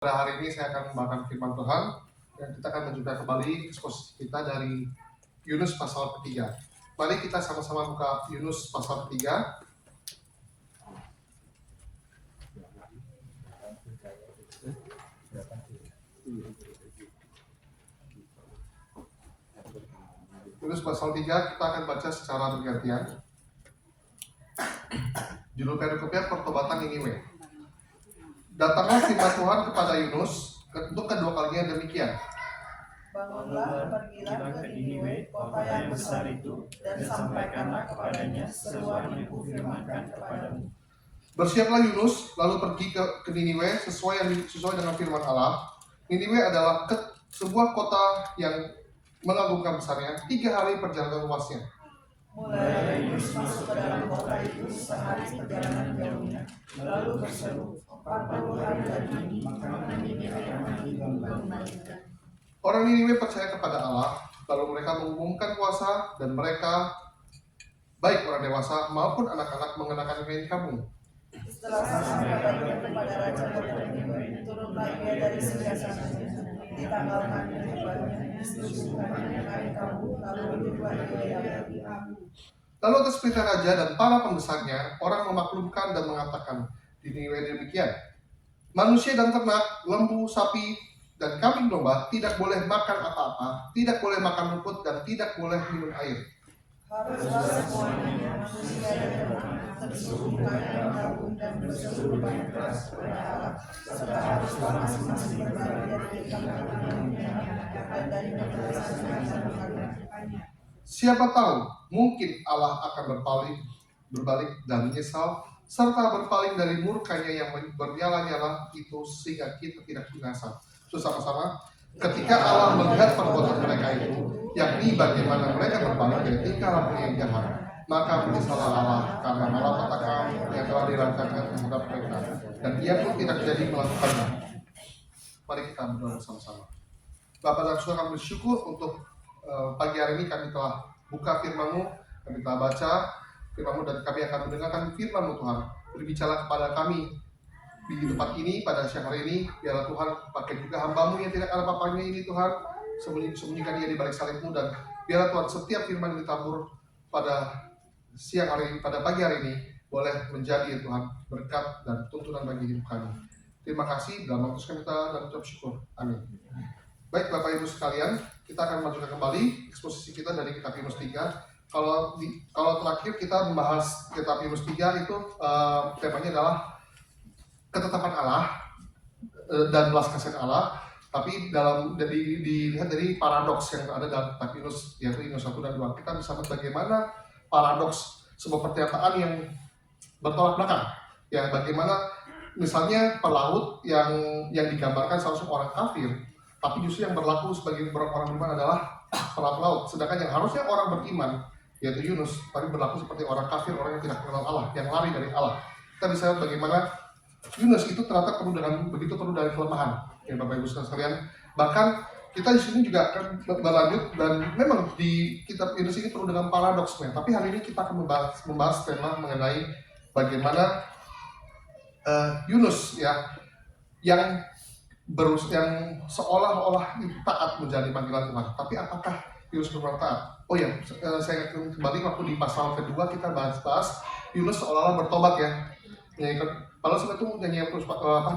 Pada hari ini saya akan membacakan firman Tuhan dan kita akan menunjukkan kembali eksposisi kita dari Yunus pasal ketiga. Mari kita sama-sama buka Yunus pasal ketiga. Yunus pasal 3 kita akan baca secara bergantian. Judul perikopnya pertobatan Niniwe. Datanglah firman Tuhan kepada Yunus untuk kedua kalinya demikian. Bangunlah, pergilah ke Niniwe, kota yang besar itu, dan sampaikanlah kepadanya seruan yang kufirmankan kepadamu. Bersiaplah Yunus, lalu pergi ke Niniwe sesuai dengan firman Allah. Niniwe adalah sebuah kota yang mengagumkan besarnya, 3 hari perjalanan luasnya. Mulai Yunus masuk ke dalam kota itu sehari perjalanan jauhnya, lalu berseru, 40 hari lagi ini, maka Niniwe akan dikembalikan. Orang Niniwe percaya kepada Allah, lalu mereka mengumumkan puasa, dan mereka, baik orang dewasa maupun anak-anak, mengenakan kain kabung. Setelah sampai kabarnya kepada Raja kota Niniwe, turunlah ia dari singgasananya, ditanggalkan jubahnya, diselusuhkannya kain kabung, lalu dibuat ia dari api. Lalu atas perintah raja dan para pembesarnya, orang memaklumkan dan mengatakan di Niniwe demikian, manusia dan ternak, lembu, sapi, dan kambing domba tidak boleh makan apa-apa, tidak boleh makan rumput, dan tidak boleh minum air. Haruslah semuanya, manusia dan ternak, tersuruh kain kabung dan berseru banyak keras kepada Allah, serta haruslah masing-masing berbahagia dari tangan-tangannya dan dari kebebasannya dan mengadakannya. Siapa tahu, mungkin Allah akan berbalik dan menyesal, serta berpaling dari murkanya yang bernyala-nyala itu sehingga kita tidak binasa. Sama-sama, ketika Allah melihat perbuatan mereka itu, yakni bagaimana mereka berpaling dari tingkah laku yang jahat, maka menyesallah Allah karena malapetaka yang telah dirancangkan terhadap mereka, dan Ia pun tidak jadi melakukannya. Mari kita berdoa bersama-sama. Bapa dan Saudara, kami bersyukur untuk pagi hari ini kami telah buka firman-Mu, kami telah baca firman-Mu, dan kami akan mendengarkan firman-Mu Tuhan. Berbicara kepada kami di tempat ini pada siang hari ini, biarlah Tuhan pakai juga hamba-Mu yang tidak ada apa-apanya ini Tuhan, sembunyikan dia di balik salib-Mu, dan biarlah Tuhan setiap firman yang ditabur pada siang hari ini, pada pagi hari ini, boleh menjadi ya Tuhan berkat dan tuntunan bagi hidup kami. Terima kasih, dalam waktu kami dan ucap syukur. Amin. Baik Bapak Ibu sekalian, kita akan melanjutkan kembali eksposisi kita dari kitab Yunus 3. Kalau terakhir kita membahas kitab Yunus 3 itu temanya adalah ketetapan Allah dan belas kasihan Allah, tapi dilihat dari paradoks yang ada dalam kitab Yunus, yaitu Yunus 1 dan 2. Kita bisa melihat bagaimana paradoks sebuah pernyataan yang bertolak belakang. Ya, bagaimana misalnya pelaut yang digambarkan seharusnya orang kafir, tapi justru yang berlaku sebagai orang beriman adalah para pelaut. Sedangkan yang harusnya orang beriman, yaitu Yunus, tapi berlaku seperti orang kafir, orang yang tidak mengenal Allah, yang lari dari Allah. Kita bisa lihat bagaimana Yunus itu ternyata begitu penuh dari kelemahan, ya Bapak Ibu sekalian. Bahkan kita di sini juga akan berlanjut, dan memang di kitab Yunus ini penuh dengan paradoksnya. Tapi hari ini kita akan membahas tema mengenai bagaimana Yunus ya yang seolah-olah taat menjadi panggilan Tuhan. Tapi apakah Yunus benar taat? Oh ya, saya kembali waktu di pasal kedua kita bahas Yunus seolah-olah bertobat ya. Kalau sebenarnya itu nyanyi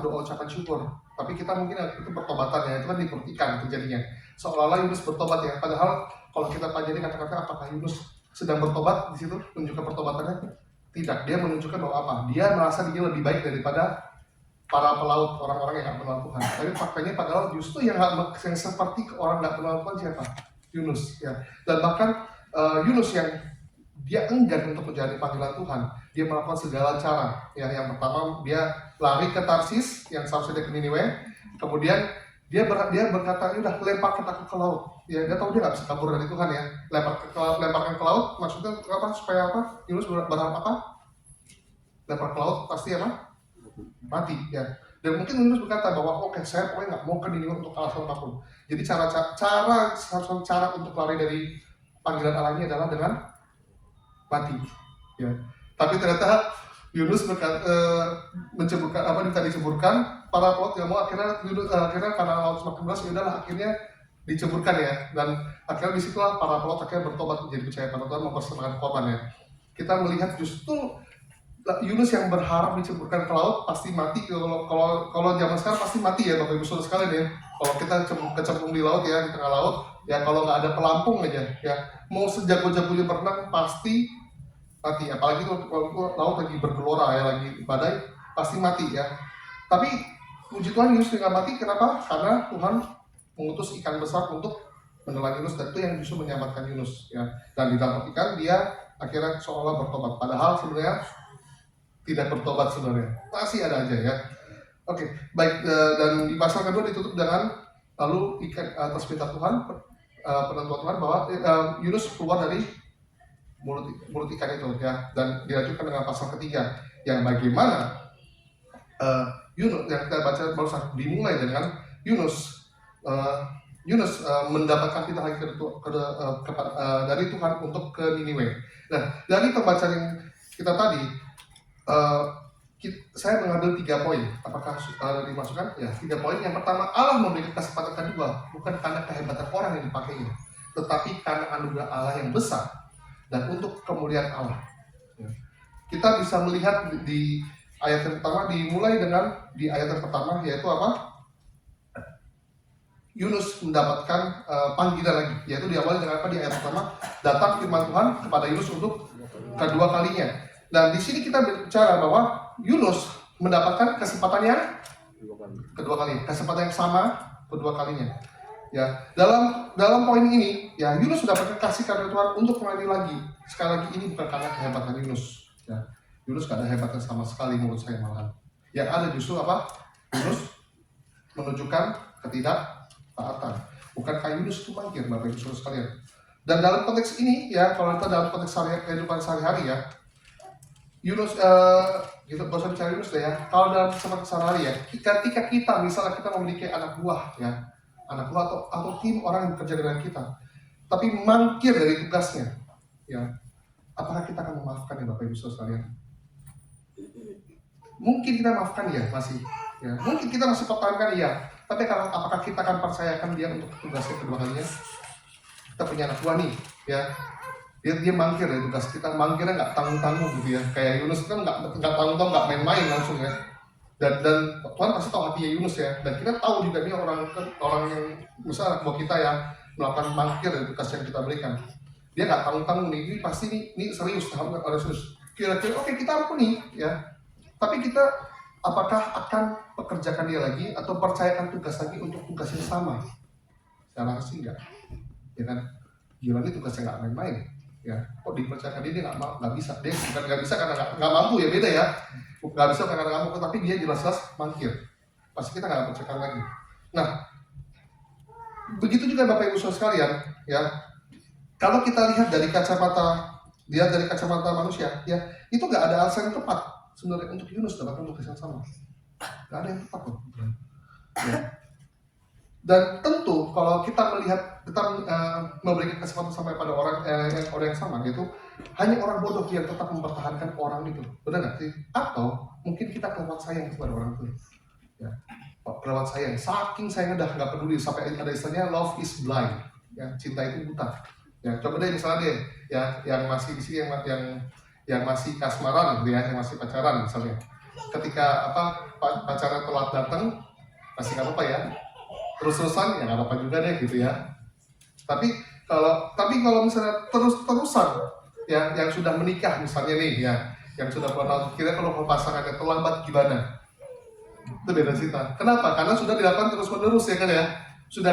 doa ucapan syukur. Tapi kita mungkin itu pertobatan ya, itu kan dibuktikan terjadinya. Seolah-olah Yunus bertobat ya. Padahal kalau kita pelajari kata-kata apakah Yunus sedang bertobat di situ menunjukkan pertobatannya? Tidak. Dia menunjukkan bahwa apa? Dia merasa dia lebih baik daripada para pelaut, orang-orang yang nggak kenal Tuhan. Tapi faktanya padahal justru yang seperti orang nggak kenal Tuhan siapa? Yunus ya. Dan bahkan Yunus yang dia enggan untuk menjadi panggilan Tuhan, dia melakukan segala cara. Ya, yang pertama dia lari ke Tarsis yang seharusnya dia ke Niniwe. Kemudian dia berkata, udah lemparkan aku ke laut. Ya, dia tahu dia nggak bisa kabur dari Tuhan ya. Lemparkan ke laut, maksudnya apa? Supaya apa? Yunus berharap apa? Lempar ke laut pasti apa? Mati ya. Dan mungkin Yunus berkata bahwa oke, saya pokoknya nggak mau ke Niniwe untuk alasan apapun. Jadi cara untuk lari dari panggilan Allah ini adalah dengan mati ya. Tapi ternyata Yunus menceburkan apa minta diceburkan, para pelaut nggak mau, akhirnya karena laut semakin deras, ya udahlah akhirnya diceburkan ya, dan akhirnya disitulah para pelaut akhirnya bertobat menjadi percaya pada Tuhan, mempersembahkan korban ya. Kita melihat justru Yunus yang berharap diceburkan ke laut pasti mati. Kalau zaman sekarang pasti mati ya Bapak Ibu Saudara sekalian ya. Kalau kita kecemplung di laut ya, di tengah laut ya, kalau nggak ada pelampung aja ya, mau sejago-jagonya berenang pasti mati. Apalagi kalau laut lagi bergelora ya, lagi badai, pasti mati ya. Tapi puji Tuhan Yunus tidak mati. Kenapa? Karena Tuhan mengutus ikan besar untuk menelan Yunus, dan itu yang justru menyelamatkan Yunus ya. Dan di dalam ikan dia akhirnya seolah bertobat, padahal sebenarnya tidak bertobat sebenarnya, masih ada aja ya. Oke, baik, dan di pasal kedua ditutup dengan lalu ikan atas perintah Tuhan, penentuan Tuhan bahwa Yunus keluar dari mulut ikan itu ya, dan dilanjutkan dengan pasal ketiga yang bagaimana Yunus yang kita baca barusan, dimulai dengan Yunus mendapatkan perintah lagi dari Tuhan untuk ke Niniwe. Nah, dari pembacaan yang kita tadi, saya mengambil 3 poin. Apakah dimasukkan? Ya, 3 poin. Yang pertama, Allah memberikan kesempatan kedua bukan karena kehebatan orang yang dipakainya, tetapi karena anugerah Allah yang besar dan untuk kemuliaan Allah. Ya. Kita bisa melihat di ayat yang pertama, dimulai dengan di ayat yang pertama, yaitu apa? Yunus mendapatkan panggilan lagi, yaitu diawali dengan apa? Di ayat pertama, datang firman Tuhan kepada Yunus untuk kedua kalinya. Dan di sini kita bicara bahwa Yunus mendapatkan kesempatan yang kedua kali, kesempatan yang sama kedua kalinya. Ya, dalam poin ini, ya Yunus mendapatkan kasih karunia Tuhan untuk kembali lagi. Sekali lagi ini bukan karena kehebatan Yunus. Ya, Yunus gak ada hebatnya sama sekali menurut saya malahan. Yang ada justru apa? Yunus menunjukkan ketidaktaatan. Bukankah Yunus itu mangkir, Bapak Ibu Saudara sekalian? Dan dalam konteks ini, ya kalau kita dalam konteks kehidupan sehari-hari ya, Yunus, gitu, gak usah bicara Yunus deh ya. Kalau dalam kesempatan sehari-hari ya, ketika kita misalnya kita memiliki anak buah ya, anak buah atau tim orang yang bekerja dengan kita, tapi mangkir dari tugasnya, ya, apakah kita akan memaafkan ya Bapak Ibu Saudara sekalian? Mungkin kita maafkan ya, masih, ya, mungkin kita masih pertahankan ya. Tapi apakah kita akan percayakan dia untuk tugasnya kedua kalinya? Kita punya anak buah nih, ya. Dia mangkir dari tugas kita, mangkirnya nggak tanggung-tanggung gitu ya. Kayak Yunus kan nggak tanggung-tanggung, nggak main-main langsung ya. Dan Tuhan pasti tahu hatinya Yunus ya. Dan kita tahu juga nih orang yang misalnya anak buah kita ya melakukan mangkir dari tugas yang kita berikan. Dia nggak tanggung-tanggung nih, ini pasti ini serius, harus serius. Kira-kira oke, kita ampuni ya. Tapi kita apakah akan pekerjakan dia lagi atau percayakan tugas lagi untuk tugas yang sama? Saya rasa sih enggak, ya kan? Gila, ini tugasnya nggak main-main, ya. Kok dipercayakan dia nggak bisa? Dia bukan nggak bisa karena nggak mampu ya, beda ya. Nggak bisa karena nggak mampu, tapi dia jelas-jelas mangkir. Pasti kita nggak percayakan lagi. Nah, begitu juga Bapak Ibu Saudara sekalian, ya. Kalau kita lihat dari kacamata manusia, ya, itu nggak ada alasan yang tepat sebenarnya untuk Yunus mendapatkan tugas yang sama. Nggak ada yang tepat loh. Ya. Dan tentu kalau kita memberikan kesempatan sampai pada orang yang sama, yaitu hanya orang bodoh yang tetap mempertahankan orang itu, benar nggak sih? Atau mungkin kita kelewat sayang kepada orang itu, ya, kelewat sayang, saking sayangnya udah nggak peduli sampai ada istilahnya love is blind, ya, cinta itu buta. Ya, coba deh misalnya deh, ya, yang masih di sini yang masih kasmaran gitu ya, yang masih pacaran misalnya, ketika pacaran telat datang, masih nggak apa-apa ya, terus-terusan ya nggak apa-apa juga deh gitu ya. Tapi kalau misalnya terus-terusan ya, yang sudah menikah misalnya nih ya, yang sudah pernah, kira kalau pasangannya terlambat gimana? Itu beda cerita. Kenapa? Karena sudah dilakukan terus-menerus ya kan ya. Sudah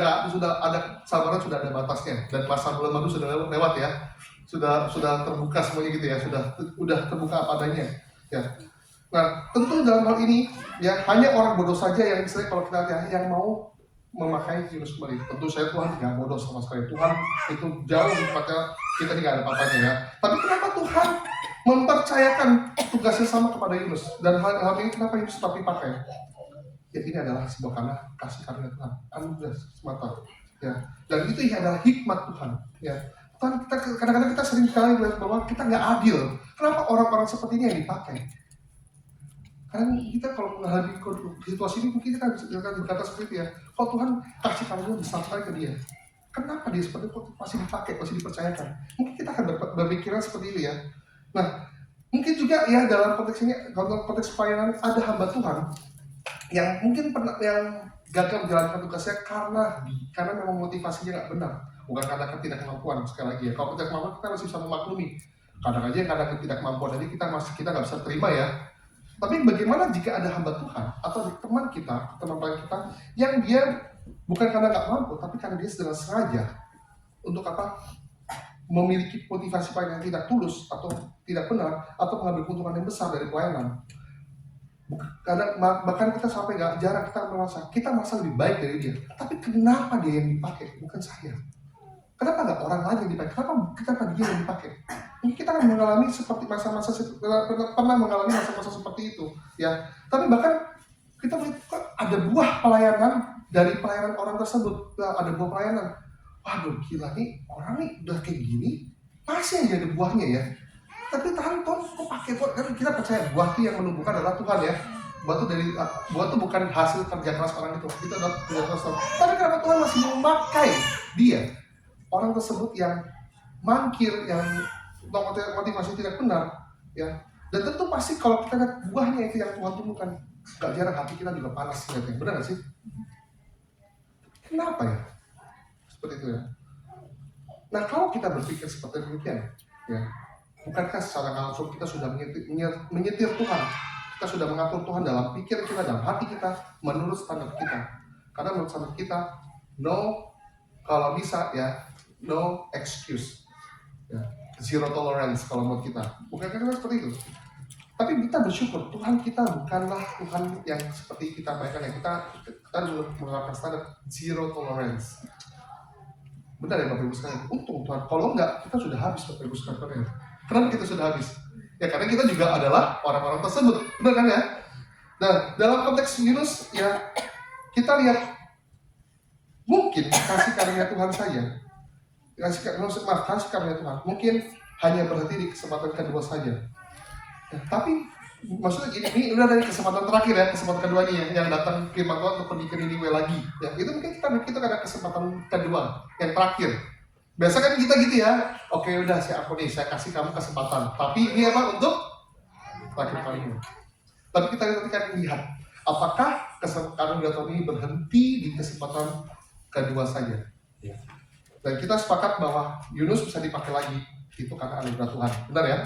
ada sabaran, sudah ada batasnya, dan masa bulan madu sudah lewat ya. Sudah terbuka semuanya gitu ya, sudah terbuka apa adanya ya. Nah, tentu dalam hal ini ya hanya orang bodoh saja yang misalnya kalau kita lihat yang mau memakai Yunus kembali. Tentu saya Tuhan tidak bodoh sama sekali. Tuhan itu jauh tempatnya, kita tidak ada apa-apanya ya. Tapi kenapa Tuhan mempercayakan tugasnya sama kepada Yunus? Dan hal ini kenapa Yunus tetap dipakai? Ya, ini adalah sebuah karena kasih karunia Tuhan, anugerah semata. Ya, dan itu adalah hikmat Tuhan. Ya, kadang-kadang kita sering kali melihat bahwa kita nggak adil. Kenapa orang-orang seperti ini yang dipakai? Karena kita kalau menghadapi situasi ini mungkin kita bisa berkata seperti itu ya. Kalau Tuhan kasih karunia besar sekali ke dia, kenapa dia seperti itu masih dipakai, masih dipercayakan? Mungkin kita akan berpikiran seperti itu ya. Nah, mungkin juga ya dalam konteks ini, dalam konteks pelayanan ada hamba Tuhan yang mungkin pernah yang gagal menjalankan tugasnya karena memang motivasinya nggak benar, bukan karena ketidakmampuan. Sekali lagi ya, kalau ketidakmampuan kita masih bisa memaklumi. Kadang aja kadang ketidakmampuan jadi kita nggak bisa terima ya. Tapi bagaimana jika ada hamba Tuhan atau teman pelayan kita yang dia bukan karena nggak mampu, tapi karena dia sedang sengaja untuk memiliki motivasi pelayanan yang tidak tulus atau tidak benar atau mengambil keuntungan yang besar dari pelayanan. Karena bahkan kita sampai jarang kita merasa lebih baik dari dia. Tapi kenapa dia yang dipakai, bukan saya? Kenapa nggak orang lain yang dipakai? Kenapa dia yang dipakai? Mungkin kita akan mengalami seperti pernah mengalami masa-masa seperti itu, ya. Tapi bahkan kita melihat ada buah pelayanan dari pelayanan orang tersebut, ada buah pelayanan. Waduh, gila nih orang nih udah kayak gini, masih aja ada buahnya ya. Tapi Tuhan kok pakai kok? Karena kita percaya buah itu yang menumbuhkan adalah Tuhan ya. Buah itu bukan hasil kerja keras orang itu adalah kerja keras Tuhan. Tapi kenapa Tuhan masih memakai dia? Orang tersebut yang mangkir, yang motivasi tidak benar, ya. Dan tentu pasti kalau kita lihat buahnya itu yang Tuhan tumbuhkan, gak jarang hati kita juga panas lihatnya, benar gak sih? Kenapa ya? Seperti itu ya. Nah kalau kita berpikir seperti demikian, ya, bukankah secara langsung kita sudah menyetir Tuhan? Kita sudah mengatur Tuhan dalam pikiran kita, dalam hati kita, menurut standar kita. Karena menurut standar kita, kalau bisa ya, no excuse, ya, zero tolerance kalau menurut kita. Bukankah kita seperti itu? Tapi kita bersyukur Tuhan kita bukanlah Tuhan yang seperti kita bayangkan ya. Kita menerapkan standar zero tolerance. Benar ya Bapak Ibu sekalian? Untung Tuhan. Kalau enggak, kita sudah habis Bapak Ibu sekalian. Kenapa kita sudah habis? Ya karena kita juga adalah orang-orang tersebut. Benar kan ya? Nah, dalam konteks Yunus ya, kita lihat mungkin kasih karunia Tuhan saja. Kasih karunia Tuhan mungkin hanya berhenti di kesempatan kedua saja. Ya, tapi maksudnya ini udah dari kesempatan terakhir ya, kesempatan kedua nih yang datang firman Tuhan untuk pergi ke Niniwe lagi. Ya, itu mungkin kita ada kesempatan kedua yang terakhir. Biasa kan kita gitu ya, oke udah saya kasih kamu kesempatan. Tapi ini apa untuk terakhir kalinya. Tapi kita kan lihat apakah kesempatan Tuhan ini berhenti di kesempatan kedua saja. Ya. Dan kita sepakat bahwa Yunus bisa dipakai lagi, itu karena anugerah Tuhan. Benar ya?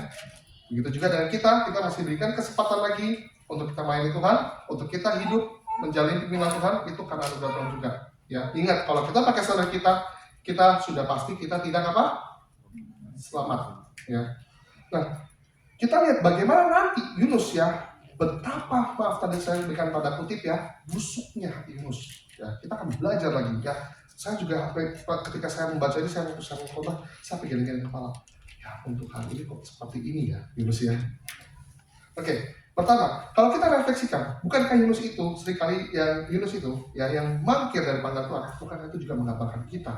Begitu juga dengan kita masih diberikan kesempatan lagi untuk kita melayani Tuhan, untuk kita hidup menjalani pimpinan Tuhan, itu karena anugerah Tuhan juga. Ya, ingat kalau kita pakai standar kita sudah pasti kita tidak selamat. Ya. Nah, kita lihat bagaimana nanti Yunus ya, betapa tadi saya berikan tanda kutip ya, busuknya hati Yunus. Ya, kita akan belajar lagi ya. Saya juga ketika saya membaca ini saya pikir-pikir kepala. Ya untuk hal ini kok seperti ini ya Yunus ya. Oke, pertama kalau kita refleksikan, bukankah Yunus itu seringkali Yunus itu ya yang mangkir dari panggilan Tuhan, bukankah itu juga menggambarkan kita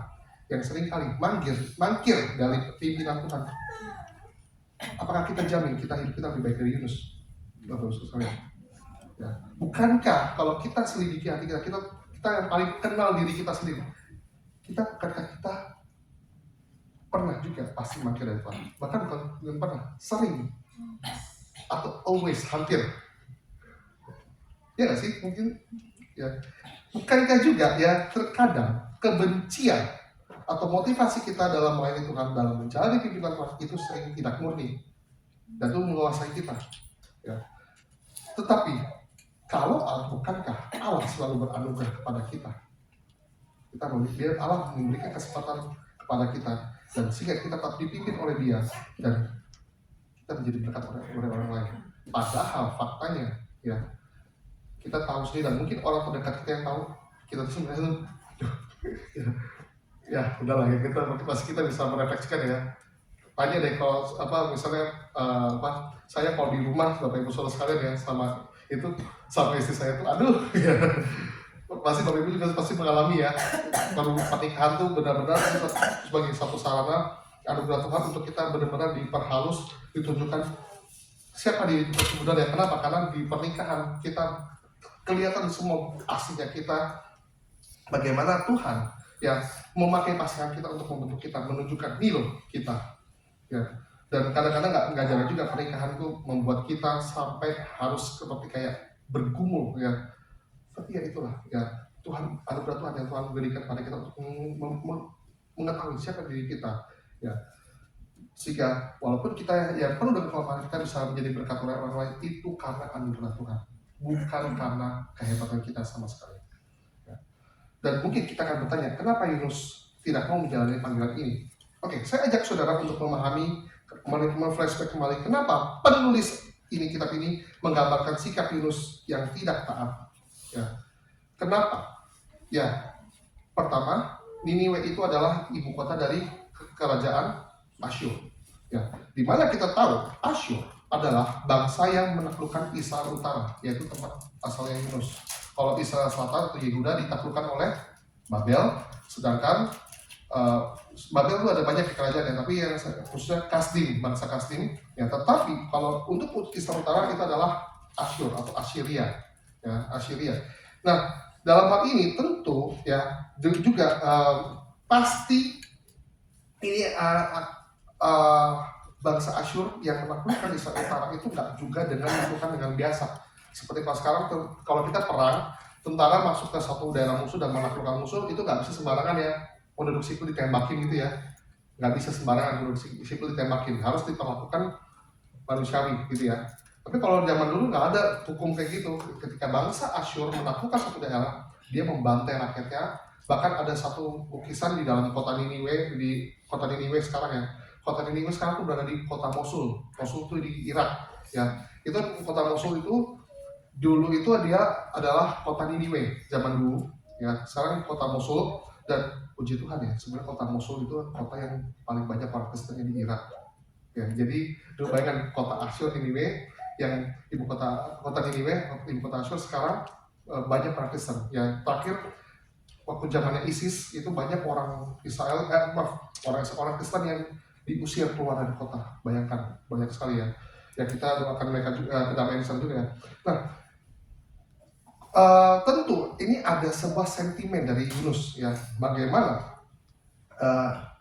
yang seringkali mangkir dari pimpinan Tuhan? Apakah kita jamin hidup kita lebih baik dari Yunus? Bapak sekalian. Ya. Bukankah kalau kita selidiki hati kita yang paling kenal diri kita sendiri, bukankah kita pernah juga pasti mangkir dari Tuhan? Bahkan bukan pernah, sering atau always, hampir. Ya nggak sih? Mungkin ya. Bukankah juga ya terkadang kebencian atau motivasi kita dalam melayani Tuhan, dalam menjalani pimpinan Tuhan itu sering tidak murni dan itu menguasai kita. Ya. Tetapi kalau bukankah Allah selalu beranugerah kepada kita? Biar Allah memberikan kesempatan kepada kita dan sehingga kita tetap dipimpin oleh Dia dan kita menjadi berkat oleh orang lain. Padahal faktanya ya kita tahu sendiri dan mungkin orang terdekat kita yang tahu kita tuh sebenarnya ya udahlah ya kita bisa merefleksikan ya. Tanya deh kalau misalnya saya kalau di rumah Bapak Ibu Saudara sekalian ya sama istri saya tuh aduh ya. Pasti Bapak Ibu juga pasti mengalami ya, baru pernikahan tuh benar-benar sebagai satu sarana anugerah Tuhan untuk kita benar-benar diperhalus, ditunjukkan siapa diri kita sebenarnya. Kenapa? Karena di pernikahan kita kelihatan semua aslinya kita, bagaimana Tuhan ya memakai pasangan kita untuk membentuk kita, menunjukkan nih loh kita ya. Dan kadang-kadang nggak jarang juga pernikahan itu membuat kita sampai harus seperti kayak bergumul ya. Tapi ya itulah ya, Tuhan, anugerah Tuhan yang Tuhan berikan pada kita untuk mengetahui siapa diri kita ya, sehingga walaupun kita ya penuh dengan kelemahan, kita bisa menjadi berkat oleh orang lain, itu karena anugerah Tuhan, bukan karena kehebatan kita sama sekali ya. Dan mungkin kita akan bertanya, kenapa Yunus tidak mau menjalani panggilan ini? Oke, saya ajak saudara untuk memahami, flashback kembali, kenapa penulis ini, kitab ini menggambarkan sikap Yunus yang tidak taat ya. Kenapa? Ya, pertama, Niniwe itu adalah ibu kota dari kerajaan Asyur. Ya, di mana kita tahu Asyur adalah bangsa yang menaklukkan Israel Utara, yaitu tempat asalnya Yunus. Kalau Israel Selatan atau Yehuda ditaklukkan oleh Babel, sedangkan Babel itu ada banyak kerajaan ya, tapi yang khususnya Kasdim, bangsa Kasdim. Ya, tetapi kalau untuk Israel Utara itu adalah Asyur atau Assyria, ya, Assyria. Nah, dalam hal ini tentu ya juga pasti ini bangsa Asyur yang menaklukkan Israel Utara itu nggak juga dengan melakukan dengan biasa. Seperti kalau sekarang kalau kita perang, tentara masuk ke satu daerah musuh dan menaklukkan musuh, itu nggak bisa sembarangan ya, penduduk sipil ditembakin gitu ya, nggak bisa sembarangan penduduk sipil ditembakin, harus diperlakukan manusiawi gitu ya. Tapi kalau zaman dulu nggak ada hukum kayak gitu. Ketika bangsa Asyur menaklukkan satu daerah, dia membantai rakyatnya. Bahkan ada satu lukisan di dalam kota Niniwe, di kota Niniwe sekarang ya. Kota Niniwe sekarang tuh berada di kota Mosul. Mosul itu di Irak ya. Itu kota Mosul itu dulu itu dia adalah kota Niniwe zaman dulu ya. Sekarang kota Mosul, dan puji Tuhan ya, sebenarnya kota Mosul itu kota yang paling banyak orang Kristennya di Irak. Ya, jadi lu bayangkan kota Asyur Niniwe yang ibu kota Niniwe, ibu kota Asyur sekarang banyak orang Kristen. Ya, terakhir waktu zamannya ISIS itu banyak orang Israel, orang Kristen yang diusir keluar dari kota. Bayangkan, banyak sekali ya. Ya, kita doakan mereka juga kedamaian di sana juga ya. Nah, tentu ini ada sebuah sentimen dari Yunus ya, bagaimana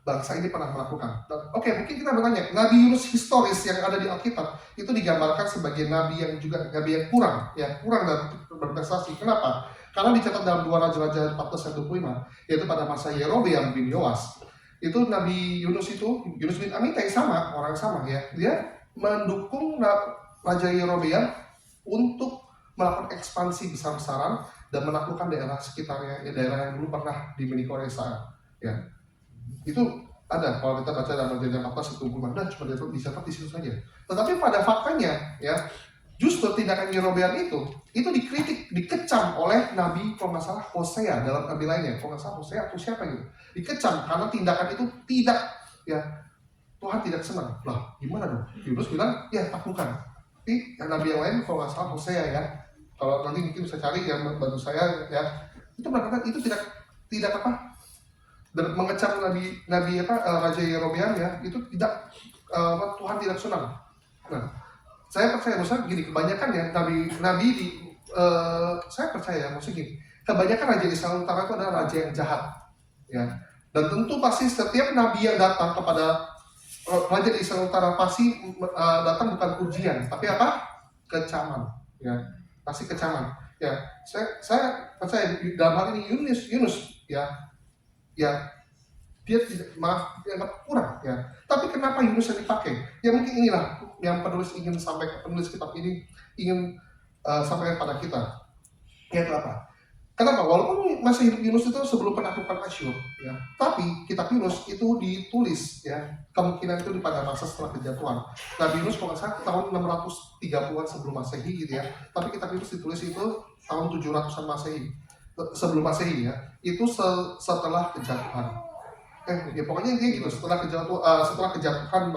bangsa ini pernah melakukan. Oke, mungkin kita bertanya, Nabi Yunus historis yang ada di Alkitab itu digambarkan sebagai nabi yang juga nabi yang kurang dan berprestasi. Kenapa? Karena dicatat dalam 2 Raja-Raja 14:25, yaitu pada masa Yerobeam bin Yoas. Itu Nabi Yunus bin Amitai sama, orang sama ya. Dia mendukung Raja Yerobeam untuk melakukan ekspansi besar-besaran dan menaklukkan daerah sekitarnya, daerah yang dulu pernah dimiliki oleh Israel. Ya. Itu ada kalau kita baca dalam Raja-Raja 14:25, dan cuma dicatat di situ saja. Tetapi pada faktanya ya, justru tindakan Yerobeam itu dikritik, dikecam oleh Nabi, kalau nggak salah Hosea, dalam nabi lainnya, kalau nggak salah Hosea atau siapa gitu, dikecam karena tindakan itu tidak ya, Tuhan tidak senang. Lah gimana dong? Yunus bilang ya taklukan. Tapi yang nabi yang lain kalau nggak salah Hosea ya, kalau nanti mungkin bisa cari yang bantu saya ya, itu berkata itu tidak apa, dan mengecam Raja Yerobeam ya, itu tidak Tuhan tidak senang. Nah, saya percaya maksudnya gini, kebanyakan ya nabi di saya percaya maksudnya gini, kebanyakan raja Israel Utara itu adalah raja yang jahat ya, dan tentu pasti setiap nabi yang datang kepada raja di Israel Utara pasti datang bukan pujian, tapi apa? Kecaman ya, pasti kecaman ya. Saya percaya dalam hal ini Yunus ya dia tidak, maaf, dianggap kurang ya. Tapi kenapa Yunus yang dipakai? Ya mungkin inilah yang penulis kitab ini ingin sampaikan pada kita. Yaitu apa? Kenapa? Walaupun masa hidup Yunus itu sebelum penaklukan Asyur ya, tapi kitab Yunus itu ditulis ya, kemungkinan itu pada masa setelah kejatuhan. Nabi Yunus kalau nggak salah tahun 630-an sebelum Masehi gitu ya. Tapi kitab Yunus ditulis itu tahun 700-an Masehi. Sebelum Masehi ya. Itu setelah kejatuhan. Ya pokoknya intinya gitu, setelah kejatuhan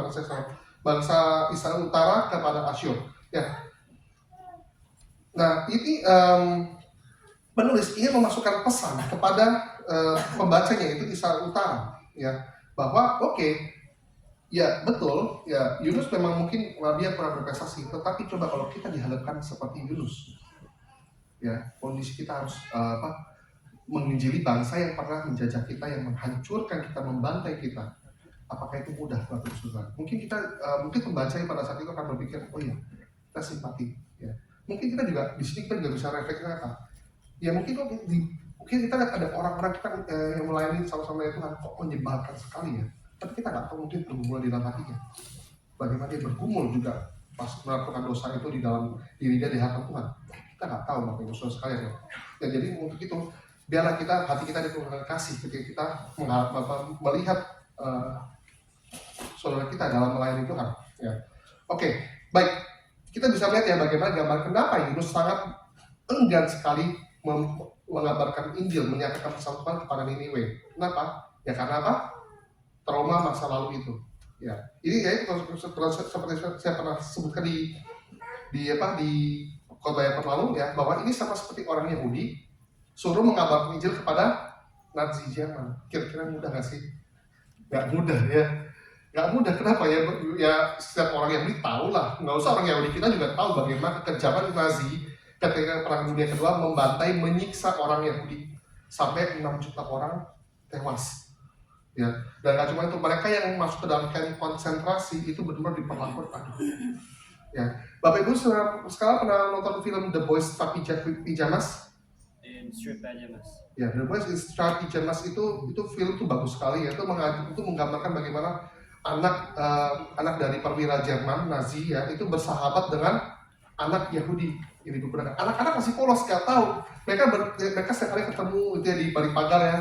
bangsa Israel Utara kepada Asyur ya. Nah ini penulis ingin memasukkan pesan kepada pembacanya, yaitu Israel Utara ya, bahwa oke, Ya betul, ya Yunus memang mungkin dia pernah berprestasi, tetapi coba kalau kita dihadapkan seperti Yunus, ya kondisi kita harus menginjili bangsa yang pernah menjajah kita, yang menghancurkan kita, membantai kita. Apakah itu mudah, Bapak Ibu Saudara? Mungkin kita, mungkin pembaca yang pada saat itu akan berpikir, oh iya, kita simpati. Ya. Mungkin kita juga di sini kita juga bisa refleksi apa? Ya mungkin kok mungkin kita lihat ada orang-orang kita yang melayani sama-sama Tuhan kok menyebalkan sekali ya. Tapi kita nggak tahu mungkin pergumulan di dalam hatinya. Bagaimana dia bergumul juga pas melakukan dosa itu di dalam dirinya di hadapan Tuhan. Kita nggak tahu Bapak Ibu Saudara sekalian ya. Ya jadi untuk itu biarlah kita hati kita dipenuhi kasih ketika kita melihat saudara kita dalam melayani Tuhan. Ya. Oke, baik. Kita bisa melihat ya bagaimana gambar kenapa Yunus sangat enggan sekali mengabarkan Injil, menyatakan pesan Tuhan kepada Niniwe. Kenapa? Ya karena apa? Trauma masa lalu itu. Ya, ini ya seperti saya pernah sebutkan di khotbah yang lalu ya, bahwa ini sama seperti orang Yahudi suruh mengabarkan Injil kepada Nazi Jerman. Kira-kira mudah nggak sih? Nggak mudah ya. Nggak mudah, kenapa ya? Ya setiap orang Yahudi tahu lah, nggak usah orang Yahudi, kita juga tahu bagaimana kekejaman Nazi ketika Perang Dunia Kedua membantai, menyiksa orang Yahudi sampai 6 juta orang tewas. Ya, dan nggak cuma itu, mereka yang masuk ke dalam kamp konsentrasi itu benar-benar diperlakukan. Ya, Bapak Ibu sekarang pernah nonton film The Boys Striped Pajamas? Striped Pajamas. Ya, The Boys Striped Pajamas itu film tuh bagus sekali ya, itu menggambarkan bagaimana anak dari perwira Jerman Nazi ya itu bersahabat dengan anak Yahudi ini beberapa anak-anak masih polos, nggak tahu mereka setiap hari ketemu itu ya di balik pagar ya,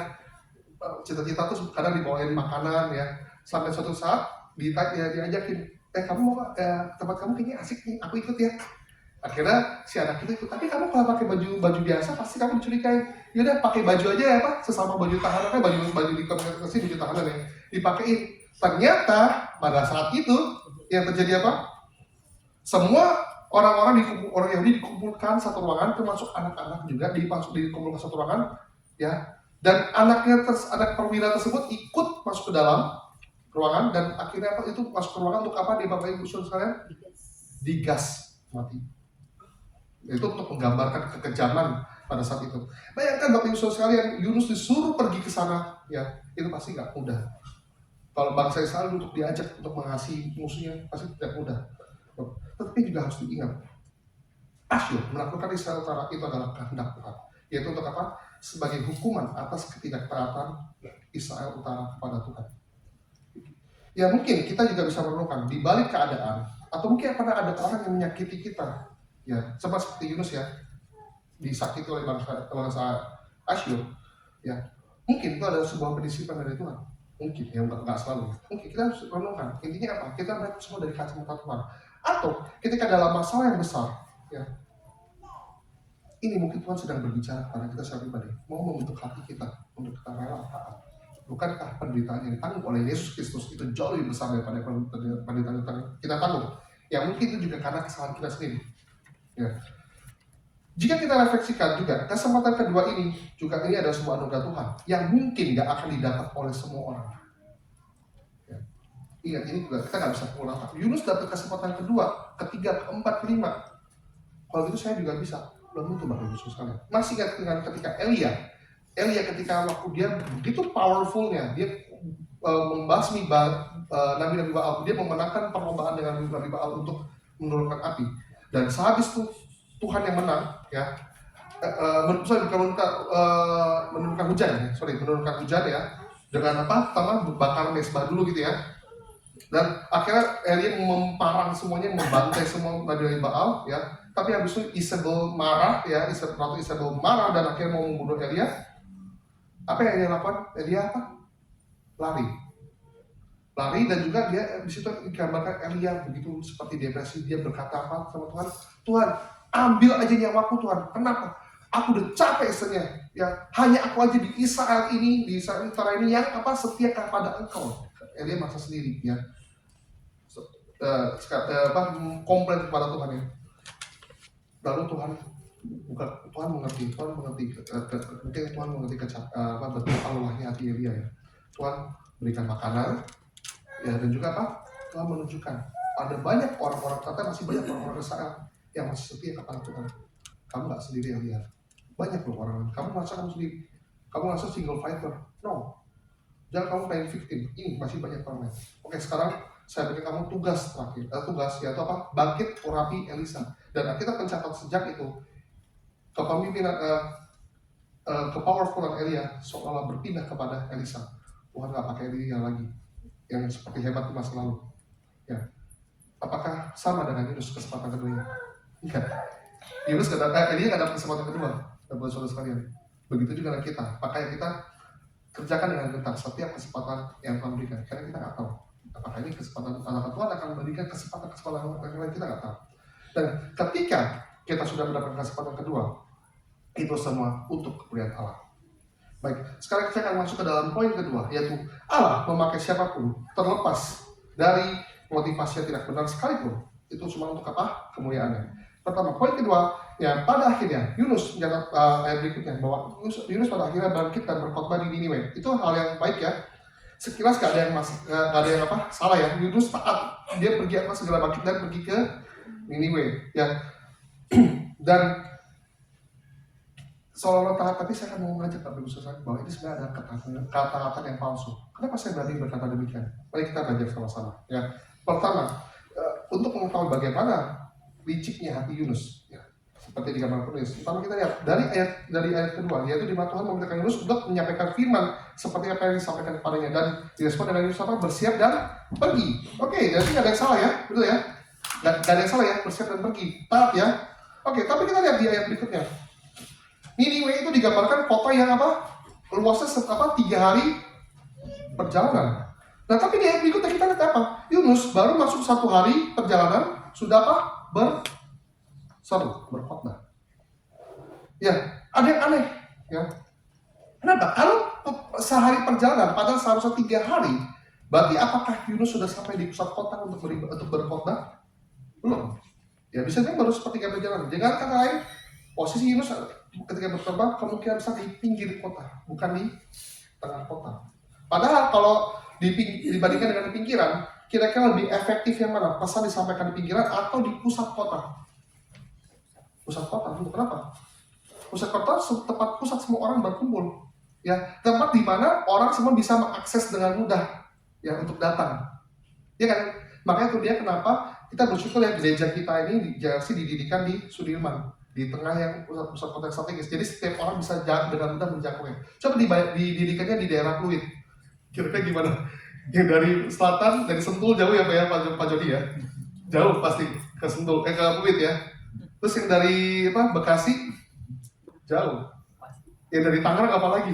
cita-cita tuh kadang dibawain makanan ya, sampai suatu saat diajakin kamu mau tempat kamu kayaknya asik nih, aku ikut ya. Akhirnya si anak itu ikut, tapi kamu kalau pakai baju biasa pasti kamu dicurigai. Yaudah pakai baju aja ya Pak, sesama baju tahanan kan, baju di komunitas baju tahanan ya dipakein. Ternyata pada saat itu yang terjadi apa? Semua orang Yahudi dikumpulkan satu ruangan, termasuk anak-anak juga dikumpulkan satu ruangan, ya. Dan anak perwira tersebut ikut masuk ke dalam ruangan, dan akhirnya apa? Itu masuk ke ruangan untuk apa? Di Bapak Ibu Saudara? Digas mati. Itu untuk menggambarkan kekejaman pada saat itu. Bayangkan Bapak Ibu Saudara sekalian, Yunus disuruh pergi ke sana, ya itu pasti nggak mudah. Kalau bangsa Israel untuk diajak untuk mengasihi musuhnya pasti tidak mudah. Tetapi juga harus diingat, Asyur melakukan Israel Utara itu adalah kehendak Tuhan. Yaitu untuk apa? Sebagai hukuman atas ketidaktaatan Israel Utara kepada Tuhan. Ya mungkin kita juga bisa merenungkan di balik keadaan, atau mungkin pernah ada orang yang menyakiti kita, ya seperti Yunus ya, disakiti oleh bangsa Asyur. Ya mungkin itu adalah sebuah pendisiplinan dari Tuhan. Mungkin yang nggak selalu. Mungkin kita harus renungkan. Intinya apa? Kita melihat semua dari kacamata Tuhan. Atau ketika dalam masalah yang besar, ya ini mungkin Tuhan sedang berbicara kepada kita secara pribadi, mau membentuk hati kita untuk kita rela taat. Bukankah penderitaan yang ditanggung oleh Yesus Kristus itu jauh lebih besar daripada penderitaan yang kita tanggung? Yang mungkin itu juga karena kesalahan kita sendiri. Ya. Jika kita refleksikan juga, kesempatan kedua ini juga ini adalah sebuah anugerah Tuhan yang mungkin nggak akan didapat oleh semua orang. Ya. Ingat, ini juga kita nggak bisa pulang. Yunus dapat kesempatan kedua, ketiga, keempat, kelima. Kalau gitu saya juga bisa. Belum tentu Bapak Ibu sekalian. Masih ingat dengan ketika Elia ketika waktu dia begitu powerfulnya, dia membasmi Nabi Baal, dia memenangkan perlombaan dengan Nabi Baal untuk menurunkan api. Dan sehabis itu Tuhan yang menang, ya. Menurunkan hujan ya. Dengan apa? Bakar mesbah dulu gitu ya. Dan akhirnya Elia memparang semuanya, membantai semua Nabi Baal, ya. Tapi habis itu Isabel marah, ya. Ratu Isabel marah dan akhirnya mau membunuh Elia. Apa yang Elia lakukan? Elia apa? Lari dan juga dia di situ digambarkan Elia begitu seperti depresi, dia berkata apa sama Tuhan? Tuhan, ambil aja nyawaku Tuhan. Kenapa? Aku udah capek istilahnya. Ya, hanya aku aja di Israel Utara ini yang setia kepada Engkau. Elia merasa sendiri, ya. Komplain kepada Tuhan ya. Lalu Tuhan mengerti. Mungkin Tuhan mengerti betapa lelahnya hati Elia ya. Tuhan berikan makanan, Ya, dan juga apa? Telah menunjukkan ada banyak orang-orang, kata masih banyak orang-orang Israel yang masih setia kepada Tuhan. Kamu nggak sendiri yang lihat. Banyak loh orang. Kamu merasa kamu sendiri. Kamu merasa single fighter. No. Jangan kamu main victim. Ini masih banyak orang lain. Oke, sekarang saya beri kamu tugas terakhir. Tugas yaitu apa? Bangkit urapi Elisa. Dan kita mencatat sejak itu kepemimpinan kepowerfulan Elia seolah berpindah kepada Elisa. Tuhan nggak pakai Elia lagi yang seperti hebat di masa lalu. Ya, apakah sama dengan Yunus kesempatan kedua? Enggak. Yunus Elia nggak dapat kesempatan kedua. Buat saudara sekalian. Begitu juga dengan kita. Makanya kita kerjakan dengan gentar setiap kesempatan yang Tuhan berikan. Karena kita nggak tahu apakah ini kesempatan anak Tuhan akan memberikan kesempatan yang lain, kita nggak tahu. Dan ketika kita sudah mendapatkan kesempatan kedua, itu semua untuk kemuliaan Allah. Baik, sekarang kita akan masuk ke dalam poin kedua, yaitu Allah memakai siapapun terlepas dari motivasi yang tidak benar sekalipun. Itu cuma untuk apa? Kemuliaannya. Pertama, poin kedua, ya pada akhirnya Yunus mencatat ayat berikutnya bahwa Yunus pada akhirnya bangkit dan berkhotbah di Niniwe. Itu hal yang baik ya. Sekilas gak ada yang salah ya. Yunus taat, dia pergi segera bangkit dan pergi ke Niniwe. Ya, dan seolah-olah taat, tapi saya akan mau mengajak Bapak Ibu Saudara bahwa ini sebenarnya ada kata-kata yang palsu. Kenapa saya berani berkata demikian? Mari kita belajar sama-sama. Ya, pertama, untuk mengetahui bagaimana liciknya hati Yunus, ya, seperti di gambar penulis. Pertama kita lihat dari ayat kedua, yaitu di mana Tuhan memerintahkan Yunus untuk menyampaikan firman seperti apa yang disampaikan kepadanya, dan direspon dengan Yunus apa? Bersiap dan pergi. Oke, jadi nggak ada yang salah ya, betul ya? Nggak ada yang salah ya, bersiap dan pergi. Taat ya. Oke, tapi kita lihat di ayat berikutnya. Niniwe itu digambarkan kota yang apa? Luasnya 3 hari perjalanan. Nah, tapi di ayat berikutnya kita lihat apa? Yunus baru masuk 1 hari perjalanan sudah apa? Berkhotbah. Ya, ada yang aneh. Ya. Kenapa? Kalau sehari perjalanan, padahal seharusnya 3 hari, berarti apakah Yunus sudah sampai di pusat kota untuk berkhotbah? Belum. Ya, bisa jadi baru sepertiga perjalanan. Jangan kata lain, posisi Yunus ketika berkhotbah kemungkinan besar di pinggir kota, bukan di tengah kota. Padahal kalau dibandingkan dengan di pinggiran, kira-kira lebih efektif yang mana? Pesan disampaikan di pinggiran atau di pusat kota? Pusat kota, untuk kenapa? Pusat kota tempat pusat semua orang berkumpul, ya, tempat di mana orang semua bisa mengakses dengan mudah, ya, untuk datang, ya kan? Makanya itu dia kenapa kita bersyukur ya gereja kita ini di JLC didirikan di Sudirman, di tengah yang pusat kota yang strategis. Jadi setiap orang bisa dengan mudah menjangkaunya. Coba didirikannya di daerah Pluit. Kira-kira gimana? Yang dari selatan, dari Sentul jauh ya Pak Jody ya? Jauh pasti ke Sentul, ke Pluit ya. Terus yang dari Bekasi jauh. Yang dari Tangerang apalagi?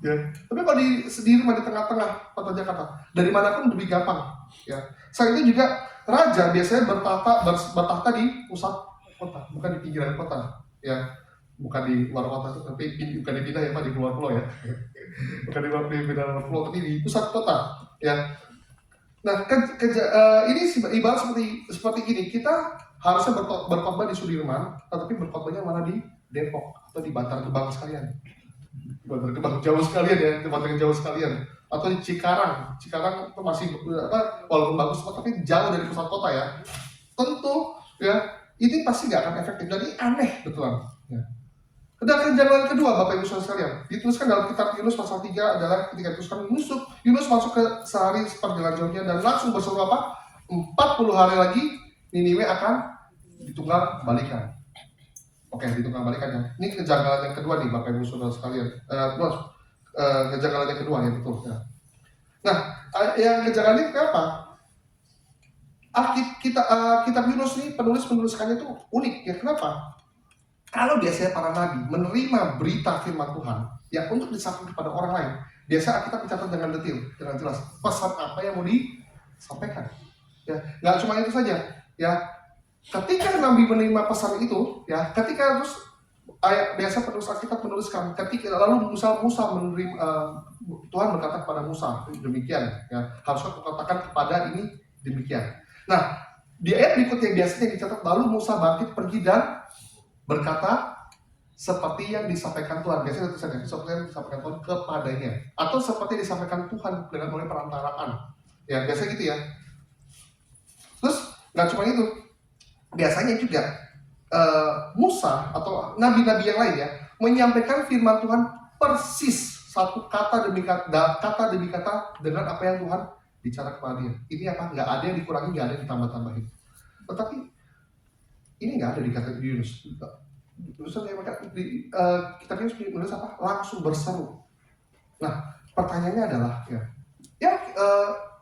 Ya. Tapi kalau di Sudirman di tengah-tengah kota Jakarta, dari manapun lebih gampang. Ya. Selain itu juga raja biasanya bertahta di pusat kota, bukan di pinggiran kota, ya, bukan di luar kota, tapi bukan dipindah ya Pak, di luar pulau ya, bukan di luar pulau, tapi di pusat kota, ya. Nah, ini ibarat seperti ini, kita harusnya berkhotbah di Sudirman, tetapi berkhotbahnya malah di Depok atau di Bantar Gebang sekalian, Bantar Gebang jauh sekalian ya, tempat yang jauh sekalian, atau di Cikarang itu masih walaupun bagus tapi jauh dari pusat kota ya. Tentu ya ini pasti nggak akan efektif, jadi aneh betulan. Ya. Dan jalan kedua Bapak Ibu Saudara sekalian, dituliskan dalam kitab Yunus pasal 3 adalah ketika dituliskan Yunus masuk ke sehari seperjalanan jauhnya dan langsung berseru apa? 40 hari lagi Niniwe akan ditunggal balikan. Oke, ditunggal balikan ya. Ini kejanggalan yang kedua nih Bapak Ibu Saudara sekalian. Kejanggalan yang kedua ya, betul ya. Nah, yang kejanggalan ini kenapa? Kitab Yunus ini penuliskannya itu unik ya. Kenapa? Kalau biasanya para nabi menerima berita firman Tuhan yang untuk disampaikan kepada orang lain, biasa kita mencatat dengan detail, dengan jelas pesan apa yang mau disampaikan. Ya, nggak cuma itu saja. Ya, ketika nabi menerima pesan itu, ya, ketika terus biasa penulis Alkitab menuliskan ketika lalu Musa menerima Tuhan berkata kepada Musa demikian, ya, harusnya kukatakan kepada ini demikian. Nah, di ayat berikutnya biasanya dicatat lalu Musa bangkit pergi dan berkata seperti yang disampaikan Tuhan. Biasanya itu seperti yang disampaikan Tuhan kepadanya, atau seperti yang disampaikan Tuhan dengan oleh perantaraan Ya biasanya gitu ya. Terus nggak cuma itu, biasanya juga Musa atau nabi-nabi yang lain ya menyampaikan firman Tuhan persis satu kata demi kata dengan apa yang Tuhan bicara kepada dia. Ini apa? Nggak ada yang dikurangi, nggak ada yang ditambah-tambahin. Tetapi ini nggak ada di kata Yunus. Tulisan yang kitab Yunus menulis apa? Langsung berseru. Nah, pertanyaannya adalah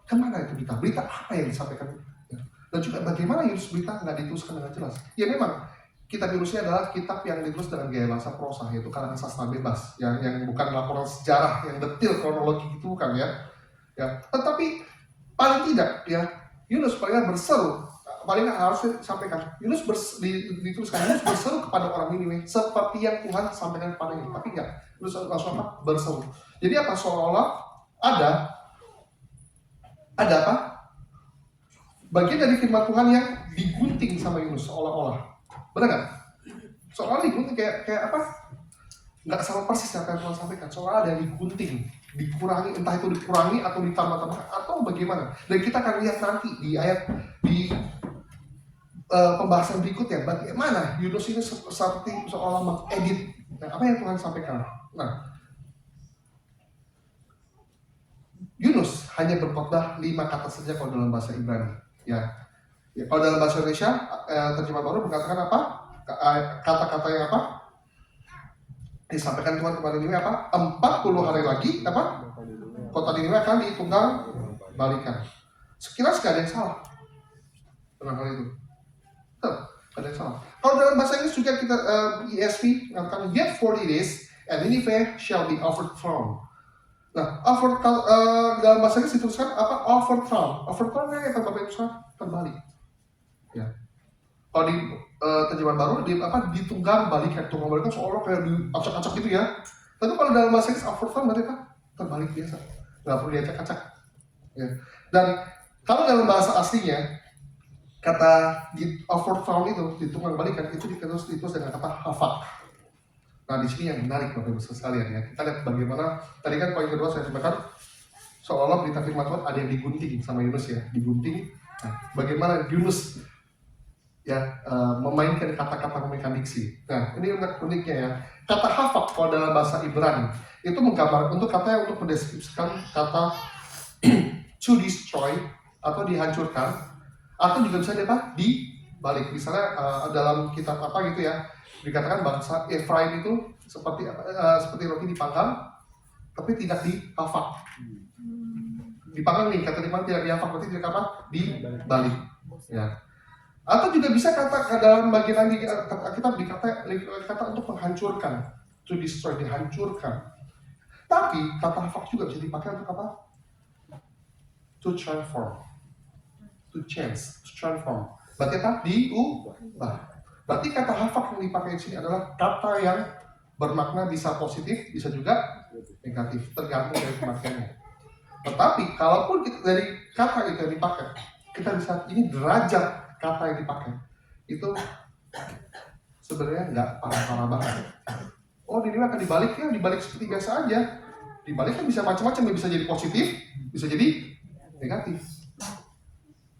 kemana itu berita? Berita apa yang disampaikan? Ya. Dan juga bagaimana Yunus berita nggak dituliskan dengan jelas? Ya memang kitab Yunusnya adalah kitab yang ditulis dengan gaya bahasa prosa, yaitu karangan sastra bebas, yang bukan laporan sejarah yang detil kronologi itu bukan ya. Tetapi paling tidak ya Yunus paling berseru, paling harus disampaikan. Yunus dituliskan Yunus berseru kepada orang Niniwe seperti yang Tuhan sampaikan kepadanya, tapi enggak. Yunus langsung apa? Berseru. Jadi apa? Seolah-olah ada apa? Bagian dari firman Tuhan yang digunting sama Yunus seolah-olah. Benar nggak? Soalnya digunting kayak apa? Nggak sama persis apa yang Tuhan sampaikan. Soalnya ada yang digunting, dikurangi, entah itu dikurangi atau ditambah-tambah atau bagaimana. Dan kita akan lihat nanti di pembahasan berikutnya bagaimana Yunus ini seperti seolah mengedit apa yang Tuhan sampaikan. Nah, Yunus hanya berkhotbah 5 kata saja kalau dalam bahasa Ibrani. Ya, kalau dalam bahasa Indonesia terjemahan baru mengatakan apa? Kata-kata yang apa? Disampaikan Tuhan kepada Niniwe apa? 40 hari lagi apa? Kota Niniwe akan ditunggang balikan. Sekilas gak ada yang salah tentang hal itu. Gak ada yang salah. Kalau dalam bahasa Inggris juga kita ESV mengatakan yet 40 days and Nineveh shall be overthrown. Nah, dalam bahasa Inggris dituliskan apa? Overthrown. Overthrown yang Bapak Ibu terbalik. Ya. Kalau di terjemahan baru ditunggang balikan. Tunggang balikan seolah kayak diacak-acak gitu ya. Tapi kalau dalam bahasa Inggris overthrown berarti apa? Terbalik biasa. Nggak perlu diacak-acak. Ya. Dan kalau dalam bahasa aslinya kata overthrown itu ditunggang balikan itu ditulis dengan kata hafak. Nah di sini yang menarik Bapak Ibu sekalian ya. Kita lihat bagaimana tadi kan poin kedua saya sampaikan seolah berita firman Tuhan ada yang digunting sama Yunus ya, digunting. Nah, bagaimana Yunus memainkan kata-kata, memainkan diksi. Nah ini uniknya ya. Kata hafak kalau dalam bahasa Ibrani itu menggambarkan untuk mendeskripsikan kata to destroy atau dihancurkan atau juga bisa dibalik. Misalnya dalam kitab apa gitu ya. Dikatakan bangsa Efraim itu seperti roti dipanggang, tapi tidak dihafak. Dipanggang nih, kata dimana tidak dihafak, berarti tidak apa? Dibalik. Ya. Atau juga bisa kata dalam bagian lagi kita dikata untuk menghancurkan, to destroy, dihancurkan. Tapi kata hafak juga bisa dipakai untuk apa? To transform, to change, to transform. Berarti apa? Diubah. Berarti kata hafak yang dipakai di sini adalah kata yang bermakna bisa positif, bisa juga negatif, tergantung dari pemakaiannya. Tetapi kalaupun dari kata itu yang dipakai, kita bisa ini derajat kata yang dipakai itu sebenarnya nggak parah-parah banget. Oh, ini akan dibalik seperti biasa aja. Dibalik kan bisa macam-macam, bisa jadi positif, bisa jadi negatif.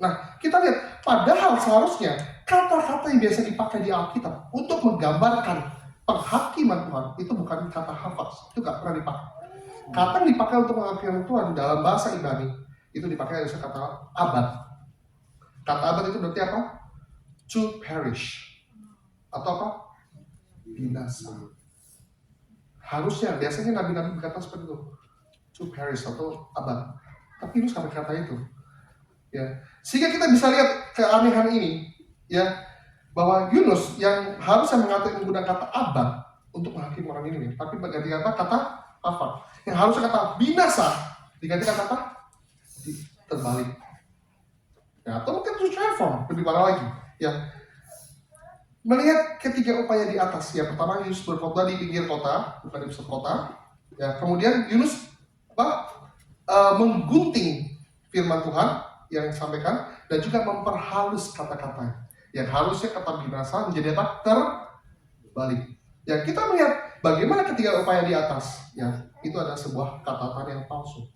Nah, kita lihat, padahal seharusnya kata-kata yang biasa dipakai di Alkitab untuk menggambarkan penghakiman Tuhan itu bukan kata hafaz, itu nggak pernah dipakai. Kata yang dipakai untuk penghakiman Tuhan dalam bahasa Ibrani itu dipakai dengan kata abad. Kata abad itu berarti apa? To perish atau apa? Binasa. Harusnya biasanya nabi-nabi berkata seperti itu, to perish atau abad. Tapi Yunus nggak berkata itu. Ya, sehingga kita bisa lihat keanehan ini, ya, bahwa Yunus yang harusnya menggunakan kata abad untuk menghakimi orang ini, tapi berganti kata apa? Yang harusnya kata binasa diganti kata apa? Terbalik. Ya, atau mungkin to transform, lebih parah lagi. Ya, melihat ketiga upaya di atas. Ya, pertama Yunus berkhotbah di pinggir kota, bukan di pusat kota. Ya, kemudian Yunus menggunting firman Tuhan yang disampaikan dan juga memperhalus kata-kata yang harusnya kata binasa menjadi apa? Terbalik. Ya, kita melihat bagaimana ketiga upaya di atas. Ya, itu adalah sebuah catatan yang palsu.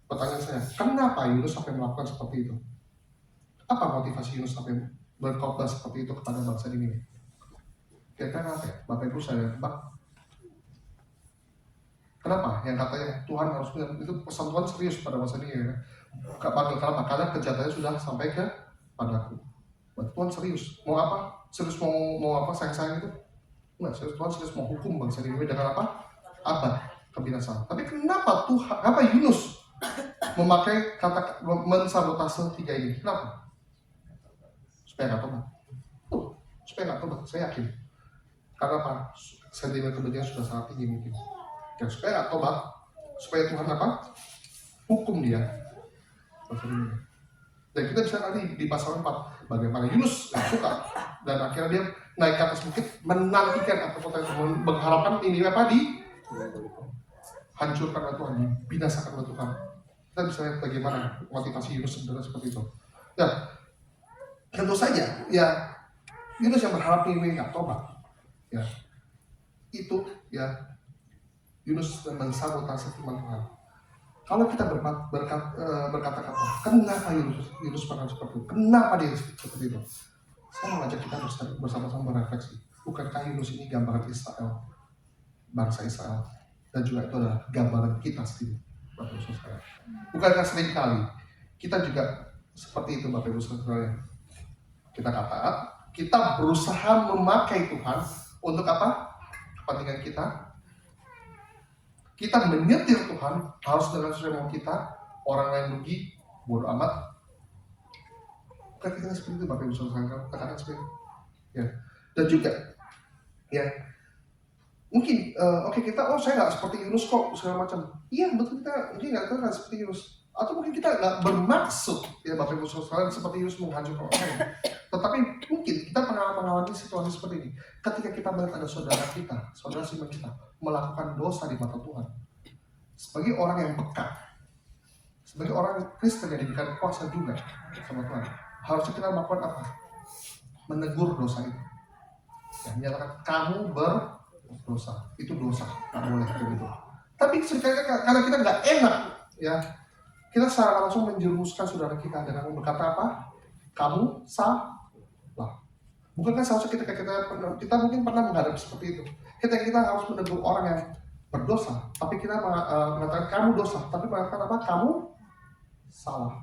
Pertanyaan saya, kenapa Yunus sampai melakukan seperti itu? Apa motivasi Yunus sampai berkhotbah seperti itu kepada bangsa Niniwe? Kira-kira apa ya? Bapak Ibu saya tebak. Kenapa? Yang katanya Tuhan harus itu pesan Tuhan serius pada bangsa Niniwe. Kenapa? Karena kejahatannya sudah sampai ke padaku. Tuhan serius. Mau apa? Serius mau apa? Sayang-sayang itu? Enggak, serius. Tuhan serius mau hukum bangsa Niniwe dengan apa? Abad kebinasaan. Tapi kenapa Yunus memakai kata mensabotase 3 ini? Kenapa? Supaya nggak tobat. Supaya nggak tobat, saya yakin. Karena apa? Sentimen kebencian sudah sangat tinggi mungkin. Dan supaya nggak tobat, supaya Tuhan apa? Hukum dia. Dan kita bisa nanti di pasal 4 bagaimana Yunus yang suka dan akhirnya dia naik ke atas bukit menantikan atau potensi mengharapkan ini apa hancurkan oleh Tuhan, dibinasakan oleh Tuhan. Kita bisa lihat bagaimana motivasi Yunus sebenarnya seperti itu. Ya, tentu saja, ya Yunus yang berharap ini nggak tobat, ya itu ya Yunus mensabotase firman Tuhan. Kalau kita berkata-kata, kenapa Yunus pernah seperti itu? Kenapa dia seperti itu? Saya mengajak kita bersama-sama berefleksi. Bukankah Yunus ini gambaran Israel, bangsa Israel, dan juga itu adalah gambaran kita sendiri, Bapak Ibu Saudara. Bukankah seringkali kita juga seperti itu, Bapak Ibu Saudara? Kita berusaha memakai Tuhan untuk apa? Kepentingan kita. Kita menyetir Tuhan harus dengan sesuai mau kita, orang lain rugi, bodoh amat. Bukan kita seperti itu, Bapak Ibu Saudara, katakan seperti itu. Ya. Dan juga, ya mungkin kita saya nggak seperti Yunus kok segala macam. Iya betul, kita mungkin nggak seperti Yunus. Atau mungkin kita nggak bermaksud ya Bapak Ibu Saudara seperti Yunus menghancurkan orang. Tetapi mungkin kita pernah mengalami situasi seperti ini. Ketika kita melihat ada saudara seiman kita melakukan dosa di mata Tuhan. Sebagai orang yang peka, sebagai orang Kristen yang diberikan kuasa juga sama Tuhan, harusnya kita melakukan apa? Menegur dosa itu. Ya, menyatakan kamu berdosa, itu dosa, nggak boleh begitu. Tapi seringkali karena kita nggak enak, ya kita secara langsung menjerumuskan saudara kita dengan berkata apa? Kamu salah. Bukankah seharusnya kita mungkin pernah menghadapi seperti itu? Kita harus menegur orang yang berdosa, tapi kita mengatakan kamu dosa, tapi mengatakan apa? Kamu salah.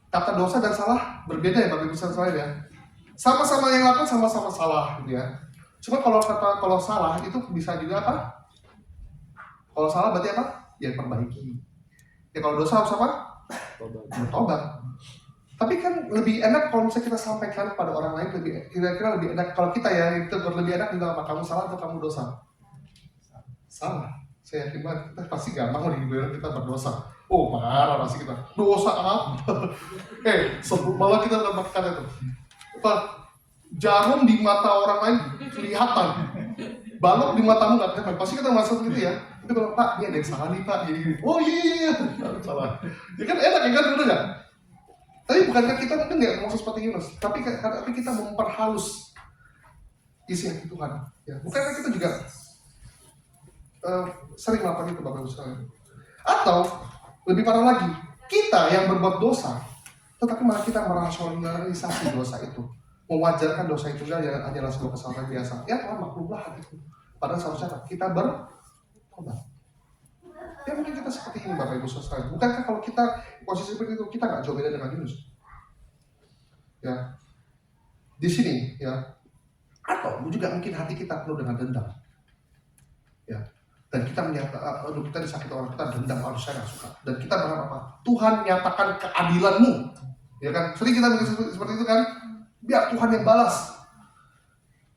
Kata dosa dan salah berbeda ya Bapak Ibu Saudara ya. Sama-sama yang lakukan sama-sama salah gitu ya. Cuma kalau salah itu bisa juga apa? Kalau salah berarti apa? Ya perbaiki. Ya kalau dosa harus apa? Bertobat. Tapi kan lebih enak kalau misalnya kita sampaikan pada orang lain, kira-kira lebih enak kalau kita ya, itu lebih enak bilang apa? Kamu salah atau kamu dosa? Salah. Saya yakin banget kita pasti gampang dibilang kita berdosa. Oh marah pasti kita. Dosa apa? Malah kita mendapatkan itu. Jarum di mata orang lain kelihatan. Balok di matamu nggak kelihatan. Pasti kita merasa begitu ya. Itu kalau Pak, ini ada yang salah nih Pak. Gini. Oh iya. Salah. Ya kan enak ya kan, bener nggak? Tapi bukankah kita mungkin nggak mau seperti Yunus, tapi kita memperhalus isi hati Tuhan. Ya, bukankah kita juga sering melakukan itu Bapak Ibu Saudara? Atau lebih parah lagi, kita yang berbuat dosa, tetapi malah kita merasionalisasi dosa itu, mewajarkan dosa itu hanyalah sebuah kesalahan biasa. Ya Tuhan maklumlah hatiku. Padahal seharusnya kita bertobat. Ya mungkin kita seperti ini Bapak Ibu Saudara. Bukankah kalau kita posisi seperti itu kita nggak jauh beda dengan Yunus? Ya, di sini ya. Atau juga mungkin hati kita penuh dengan dendam. Ya, dan kita menyatakan, kita disakiti orang, kita dendam, saya nggak suka. Dan kita berharap apa? Tuhan nyatakan keadilan-Mu. Ya kan? Sering kita mikir seperti itu kan? Biar Tuhan yang balas.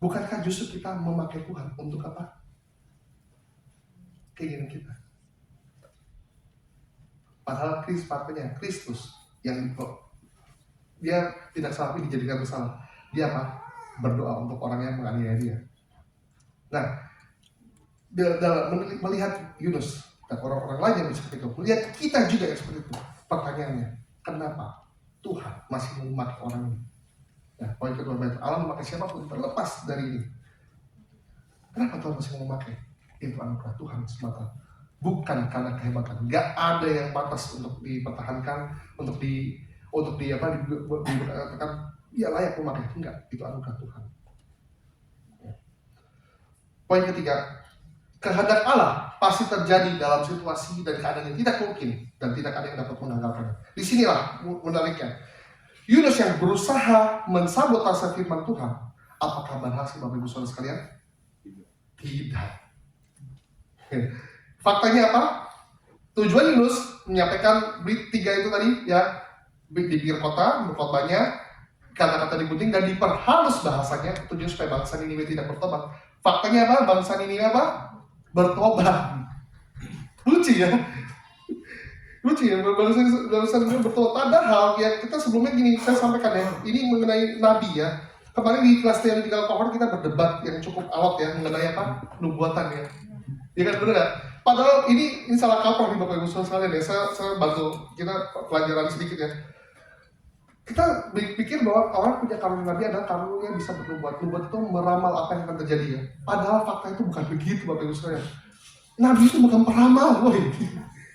Bukankah justru kita memakai Tuhan untuk apa? Keinginan kita. Padahal Kristus yang dia tidak salah tapi dijadikan bersalah. Dia apa? Berdoa untuk orang yang menganiaya dia. Nah, melihat Yunus dan orang-orang lain yang seperti itu, melihat kita juga yang seperti itu. Pertanyaannya, kenapa Tuhan masih memakai orang ini? Nah, poin kedua, Allah memakai siapapun terlepas dari ini. Kenapa Tuhan masih memakai? Itu anugerah Tuhan semata. bukan karena kehebatan. Gak ada yang pantas untuk dipertahankan, untuk dikatakan dia layak memakai. Enggak, itu anugerah Tuhan. Poin ketiga, kehendak Allah pasti terjadi dalam situasi dan keadaan yang tidak mungkin dan tidak ada yang dapat menggagalkannya. Disinilah menariknya. Yunus yang berusaha mensabotase firman Tuhan, apakah berhasil Bapak Ibu Saudara sekalian? Tidak. Faktanya apa? Tujuan Yunus menyampaikan berita itu tadi ya, di pinggir kota, berkhotbahnya, kata-kata digunting dan diperhalus bahasanya, tujuan supaya bangsa Niniwe tidak bertobat. Faktanya apa? Bangsa Niniwe apa? Bertobat. Lucu ya? Lucu ya, bangsa Niniwe bertobat. Padahal ya kita sebelumnya gini, saya sampaikan ya, ini mengenai Nabi ya. Kemarin di kelas yang 3 cohort kita berdebat yang cukup alot ya, mengenai apa? Nubuatan ya. Ya kan, bener gak? Padahal ini salah kaprah nih Bapak Ibu sekalian ya. Saya bantu kita pelajaran sedikit ya. Kita pikir bahwa orang punya karunia Nabi adalah karunia bisa bernubuat. Nubuat itu meramal apa yang akan terjadi ya. Padahal fakta itu bukan begitu Bapak Ibu sekalian. Nabi itu bukan peramal, boy.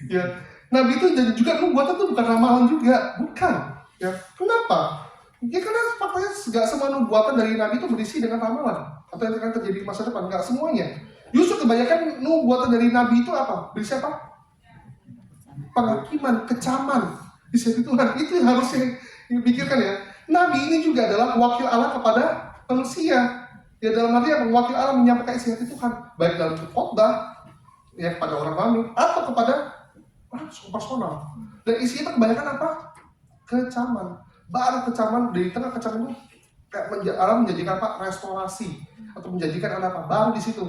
Ya, Nabi itu dan juga nubuatan itu bukan ramalan juga, bukan. Ya, kenapa? Ya karena faktanya nggak semua nubuatan dari Nabi itu berisi dengan ramalan atau yang akan terjadi di masa depan, nggak semuanya. Justru kebanyakan nubuatan dari Nabi itu apa? Berisi apa? Penghakiman, kecaman, disebut Tuhan. Itu yang harusnya dipikirkan ya. Nabi ini juga adalah wakil Allah kepada manusia. Ya dalam arti apa? Wakil Allah menyampaikan isi hati Tuhan, baik dalam khotbah ya kepada orang ramai atau kepada orang personal. Dan isinya kebanyakan apa? Kecaman. Baru kecaman, di tengah kecaman itu kayak Allah menjanjikan apa? Restorasi atau menjanjikan apa? Baru di situ.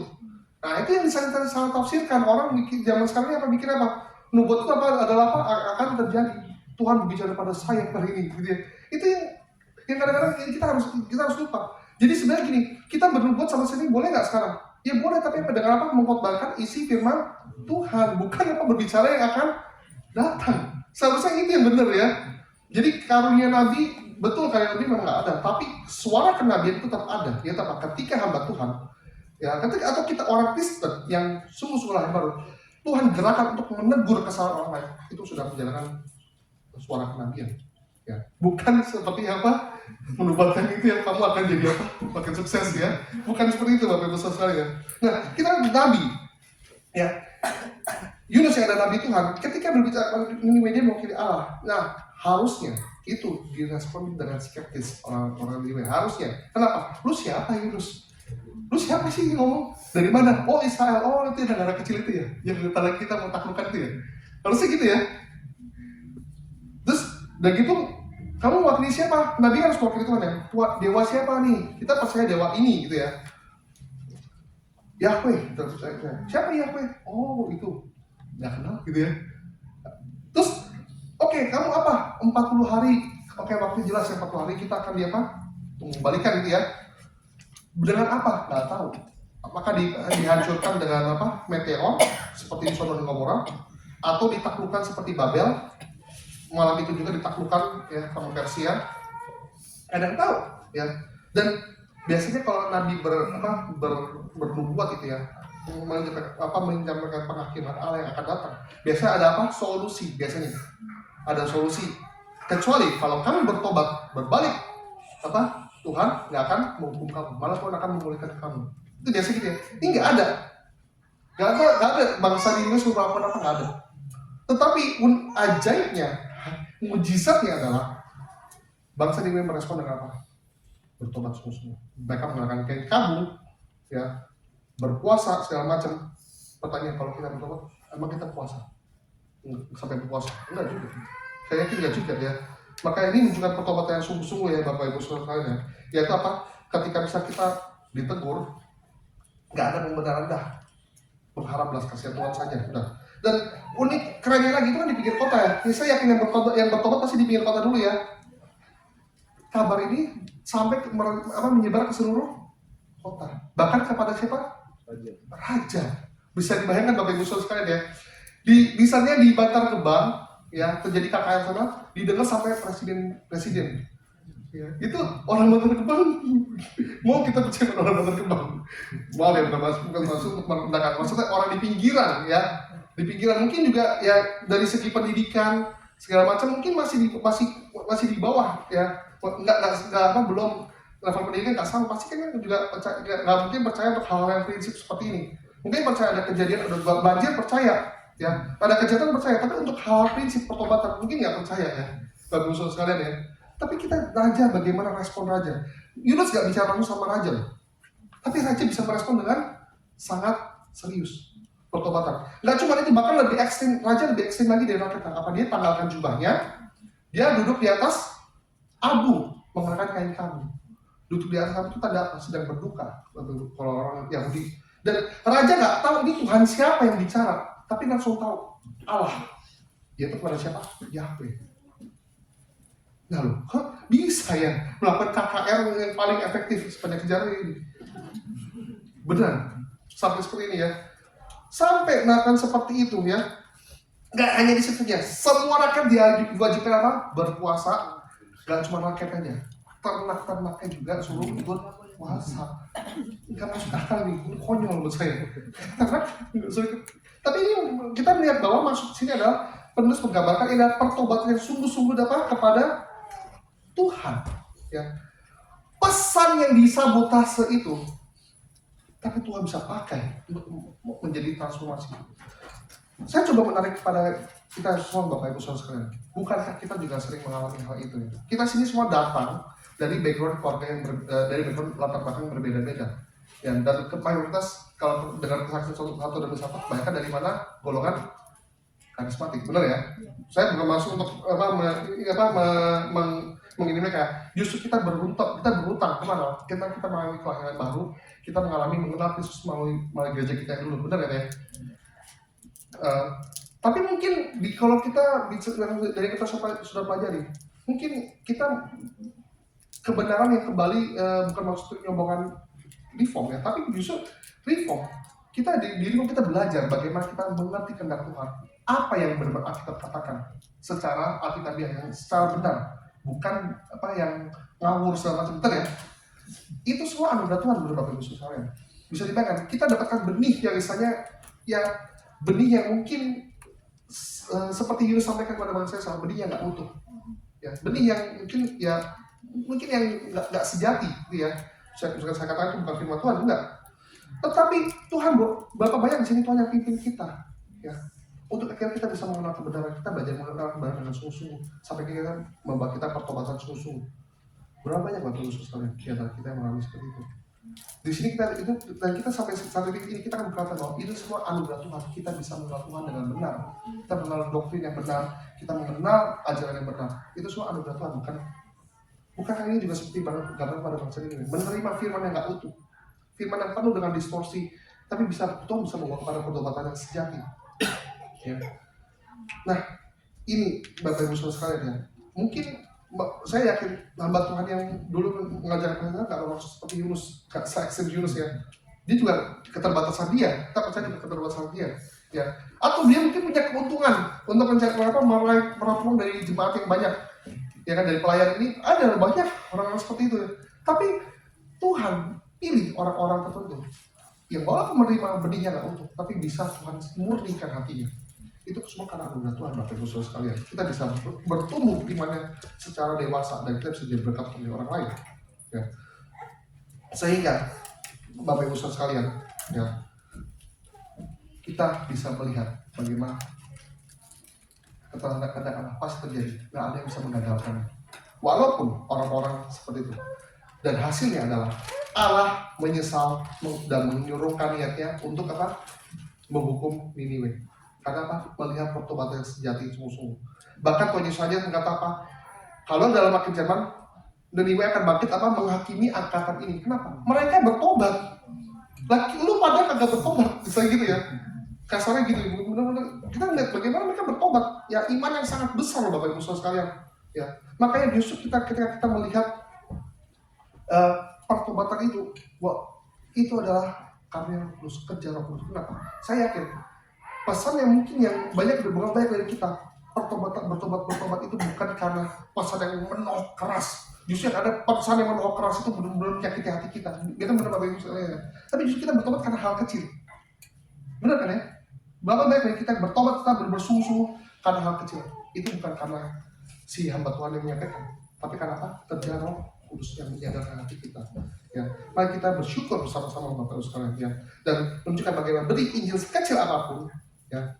Nah itu yang salah tafsirkan orang zaman sekarang ini apa? Mikir apa? Nubuat itu apa? Adalah apa? Akan terjadi. Tuhan berbicara pada saya hari ini, gitu ya. Itu yang kadang-kadang kita harus lupa. Jadi sebenarnya gini, kita bernubuat sama sini boleh nggak sekarang? Ya boleh, tapi dengan apa? Mengkhotbahkan isi firman Tuhan, bukan apa berbicara yang akan datang. Seharusnya itu yang benar ya. Jadi karunia Nabi, betul karunia Nabi memang nggak ada, tapi suara kenabian itu tetap ada. Ya tetap ketika hamba Tuhan, ya ketika atau kita orang Kristen yang sungguh-sungguh lahir baru, Tuhan gerakan untuk menegur kesalahan orang lain, itu sudah menjalankan suara kenabian. Ya, bukan seperti apa menubuatkan itu yang kamu akan jadi apa, makin sukses ya. Bukan seperti itu Bapak Ibu sekalian. Nah, kita Nabi, ya Yunus yang ada Nabi Tuhan, ketika berbicara ini media mewakili Allah. Nah, harusnya itu direspon dengan skeptis orang Niniwe. Harusnya. Kenapa? Lu siapa Yunus? Lu siapa sih ngomong? Dari mana? Oh Israel. Oh itu negara kecil itu ya, yang tanda kita mau taklukkan itu ya. Harusnya gitu ya. Terus udah gitu, kamu mewakili siapa? Nabi harus mewakili Tuhan ya. Dewa siapa nih? Kita percaya dewa ini gitu ya. Yahweh. Siapa Yahweh? Oh itu. Nggak kenal gitu ya. Terus oke, kamu apa? 40 hari. Oke, waktu jelas ya 40 hari kita akan mengembalikan gitu ya. Dengan apa? Nggak tahu. Apakah dihancurkan dengan apa? Meteor seperti di Sodom dan Gomora, atau ditaklukkan seperti Babel? Malam itu juga ditaklukkan ya sama Persia. Ada yang tahu ya. Dan biasanya kalau Nabi bernubuat itu ya, menyampaikan penghakiman Allah yang akan datang, biasanya ada apa? Solusi biasanya. Ada solusi. Kecuali kalau kamu bertobat, berbalik, apa? Tuhan nggak akan menghukum kamu, malah Tuhan akan memulihkan kamu. Itu biasa gitu ya. Ini nggak ada. Nggak ada bangsa Niniwe suruh melakukan apa, nggak ada. Tetapi ajaibnya, mujizatnya adalah bangsa Niniwe merespon dengan apa? Bertobat sungguh-sungguh. Mereka mengenakan kain kabung, ya, berpuasa segala macam. Pertanyaan, kalau kita bertobat, emang kita puasa? Sampai berpuasa? Enggak juga. Kayaknya tidak juga ya. Maka ini menunjukkan pertobatan yang sungguh-sungguh ya Bapak Ibu Saudara. Yaitu apa? Ketika bisa kita ditegur, nggak ada pembenaran dah. Berharap belas kasihan Tuhan saja. Udah. Dan unik kerennya lagi itu kan di pinggir kota ya. Saya yakin yang bertobat pasti di pinggir kota dulu ya. Kabar ini sampai menyebar ke seluruh kota. Bahkan kepada siapa? Raja. Bisa dibayangkan Bapak Ibu Saudara sekalian ya. Misalnya di Bantar Gebang ya, terjadi KKN sana, didengar sampai presiden. Ya, itu orang Bantar Gebang. Mau kita percaya orang Bantar Gebang? Maaf ya, bukan masuk untuk merendahkan. Maksudnya orang di pinggiran ya, Di pikiran mungkin juga ya dari segi pendidikan segala macam mungkin masih di bawah ya, nggak belum level pendidikan nggak sama, pasti kan juga percaya, nggak mungkin percaya untuk hal-hal yang prinsip seperti ini. Mungkin percaya ada kejadian, ada banjir percaya ya, ada kejahatan percaya, tapi untuk hal prinsip pertobatan mungkin nggak percaya ya, Bapak Ibu sekalian ya. Tapi kita raja, bagaimana respon raja? Yunus nggak bicara langsung sama raja loh, tapi raja bisa merespon dengan sangat serius pertobatan. Nggak cuma itu, bahkan lebih ekstrim, raja lebih ekstrim lagi dari rakyat. Apa dia tanggalkan jubahnya, dia duduk di atas abu mengenakan kain kamu. Duduk di atas abu itu tanda apa? Sedang berduka kalau orang Yahudi. Dan raja nggak tahu ini Tuhan siapa yang bicara, tapi langsung tahu Allah. Yaitu kepada siapa? Yahweh. Nah loh, bisa ya melakukan KKR yang paling efektif sepanjang sejarah ini? Benar, sampai seperti ini ya. Sampai melakukan seperti itu ya. Nggak hanya di situ ya, semua rakyat diwajibkan apa? Berpuasa. Nggak cuma rakyat aja, ternak-ternaknya juga suruh ikut puasa. Nggak masuk akal nih, ini konyol menurut saya. Tapi ini kita melihat bahwa maksud sini adalah penulis menggambarkan ini adalah pertobatan yang sungguh-sungguh dapat kepada Tuhan. Ya. Pesan yang disabotase itu, tapi Tuhan bisa pakai untuk menjadi transformasi. Saya coba menarik kepada kita semua Bapak Ibu Saudara sekalian. Bukankah kita juga sering mengalami hal itu? Kita sini semua datang dari background keluarga yang dari background latar belakang yang berbeda-beda. Ya, dan mayoritas kalau dengar kesaksian satu demi satu, kebanyakan dari mana? Golongan karismatik, benar ya? Saya bukan masuk untuk mengini mereka. Justru kita berhutang kemana? Kita mengalami kelahiran baru, kita mengenal Kristus melalui gereja kita yang dulu, benar ya? Tapi mungkin kalau kita dari kita sudah pelajari, mungkin kita kebenaran yang kembali bukan maksud nyombongan reform ya, tapi justru reform. Kita di reform kita belajar bagaimana kita mengerti kehendak Tuhan, apa yang benar-benar Alkitab katakan secara alkitabiah, yang secara benar, bukan apa yang ngawur segala macam, betul ya? Itu semua anugerah Tuhan Bapak Ibu Saudara. Bisa dibayangkan kita dapatkan benih yang misalnya ya benih yang mungkin seperti Yunus sampaikan kepada bangsa Israel, benih yang nggak utuh, ya benih yang mungkin yang nggak sejati, gitu ya. Saya katakan itu bukan firman Tuhan, enggak. Tetapi Tuhan, Bapak bayang di sini Tuhan yang pimpin kita, ya, untuk akhirnya kita bisa mengenal kebenaran, kita belajar mengenal kebenaran dengan sungguh-sungguh, sampai kita membuat kita pertobatan sungguh-sungguh. Berapa banyak Bapak Ibu sekalian di antara kita yang mengalami seperti itu? Di sini kita sampai saat ini kita akan berkata bahwa itu semua anugerah Tuhan. Kita bisa mengenal Tuhan dengan benar, kita mengenal doktrin yang benar, kita mengenal ajaran yang benar. Itu semua anugerah Tuhan, bukan hal ini juga seperti gambaran pada bangsa ini, menerima firman yang nggak utuh, firman yang penuh dengan distorsi, tapi Tuhan bisa membawa kepada pertobatan yang sejati. Ya. Nah, ini Bapak Ibu Saudara sekalian ya, mungkin saya yakin hamba Tuhan yang dulu mengajarkan kita nggak maksud seperti Yunus, se-ekstrem Yunus ya. Dia juga keterbatasan dia, kita percaya dengan keterbatasan dia, ya. Atau dia mungkin punya keuntungan untuk meraih peluang dari jemaat yang banyak, ya kan, dari pelayan ini ada banyak orang-orang seperti itu. Ya. Tapi Tuhan pilih orang-orang tertentu yang walaupun menerima benihnya nggak utuh, tapi bisa Tuhan murnikan hatinya. Itu semua karena anugerah Tuhan Bapak Ibu Saudara sekalian. Kita bisa bertumbuh imannya secara dewasa dan kita bisa jadi berkat bagi orang lain. Ya. Sehingga Bapak Ibu Saudara sekalian, ya, kita bisa melihat bagaimana kehendak Allah pasti terjadi. Nggak ada yang bisa menggagalkannya. Walaupun orang-orang seperti itu. Dan hasilnya adalah Allah menyesal dan menyuruhkan niatnya untuk apa? Menghukum Niniwe. Karena apa? Melihat pertobatan yang sejati sungguh-sungguh. Bahkan Tuhan Yesus saja berkata apa? Kalau dalam akhir zaman Niniwe akan bangkit apa? Menghakimi angkatan ini. Kenapa? Mereka bertobat. Lagi lu pada kagak bertobat, bisa gitu ya. Kasarnya gitu. Benar-benar kita lihat bagaimana mereka bertobat. Ya iman yang sangat besar loh Bapak Ibu Saudara sekalian. Ya. Makanya justru ketika kita melihat pertobatan itu, wah, itu adalah karya terus kerja Roh Kudus. Kenapa? Saya yakin pesan yang mungkin yang banyak dari kita, bertobat itu bukan karena pesan yang menohok keras. Justru yang ada pesan yang menohok keras itu benar-benar menyakiti hati kita. Kita benar Bapak Ibu sekalian. Tapi justru kita bertobat karena hal kecil. Benar kan ya? Berapa banyak dari kita bertobat, kita bersungguh-sungguh karena hal kecil. Itu bukan karena si hamba Tuhan yang menyampaikan, tapi karena apa? Kerja Roh Kudus yang menyadarkan hati kita. Ya, mari kita bersyukur bersama-sama Bapak Ibu sekalian, ya, dan menunjukkan bagaimana beri Injil sekecil apapun, ya,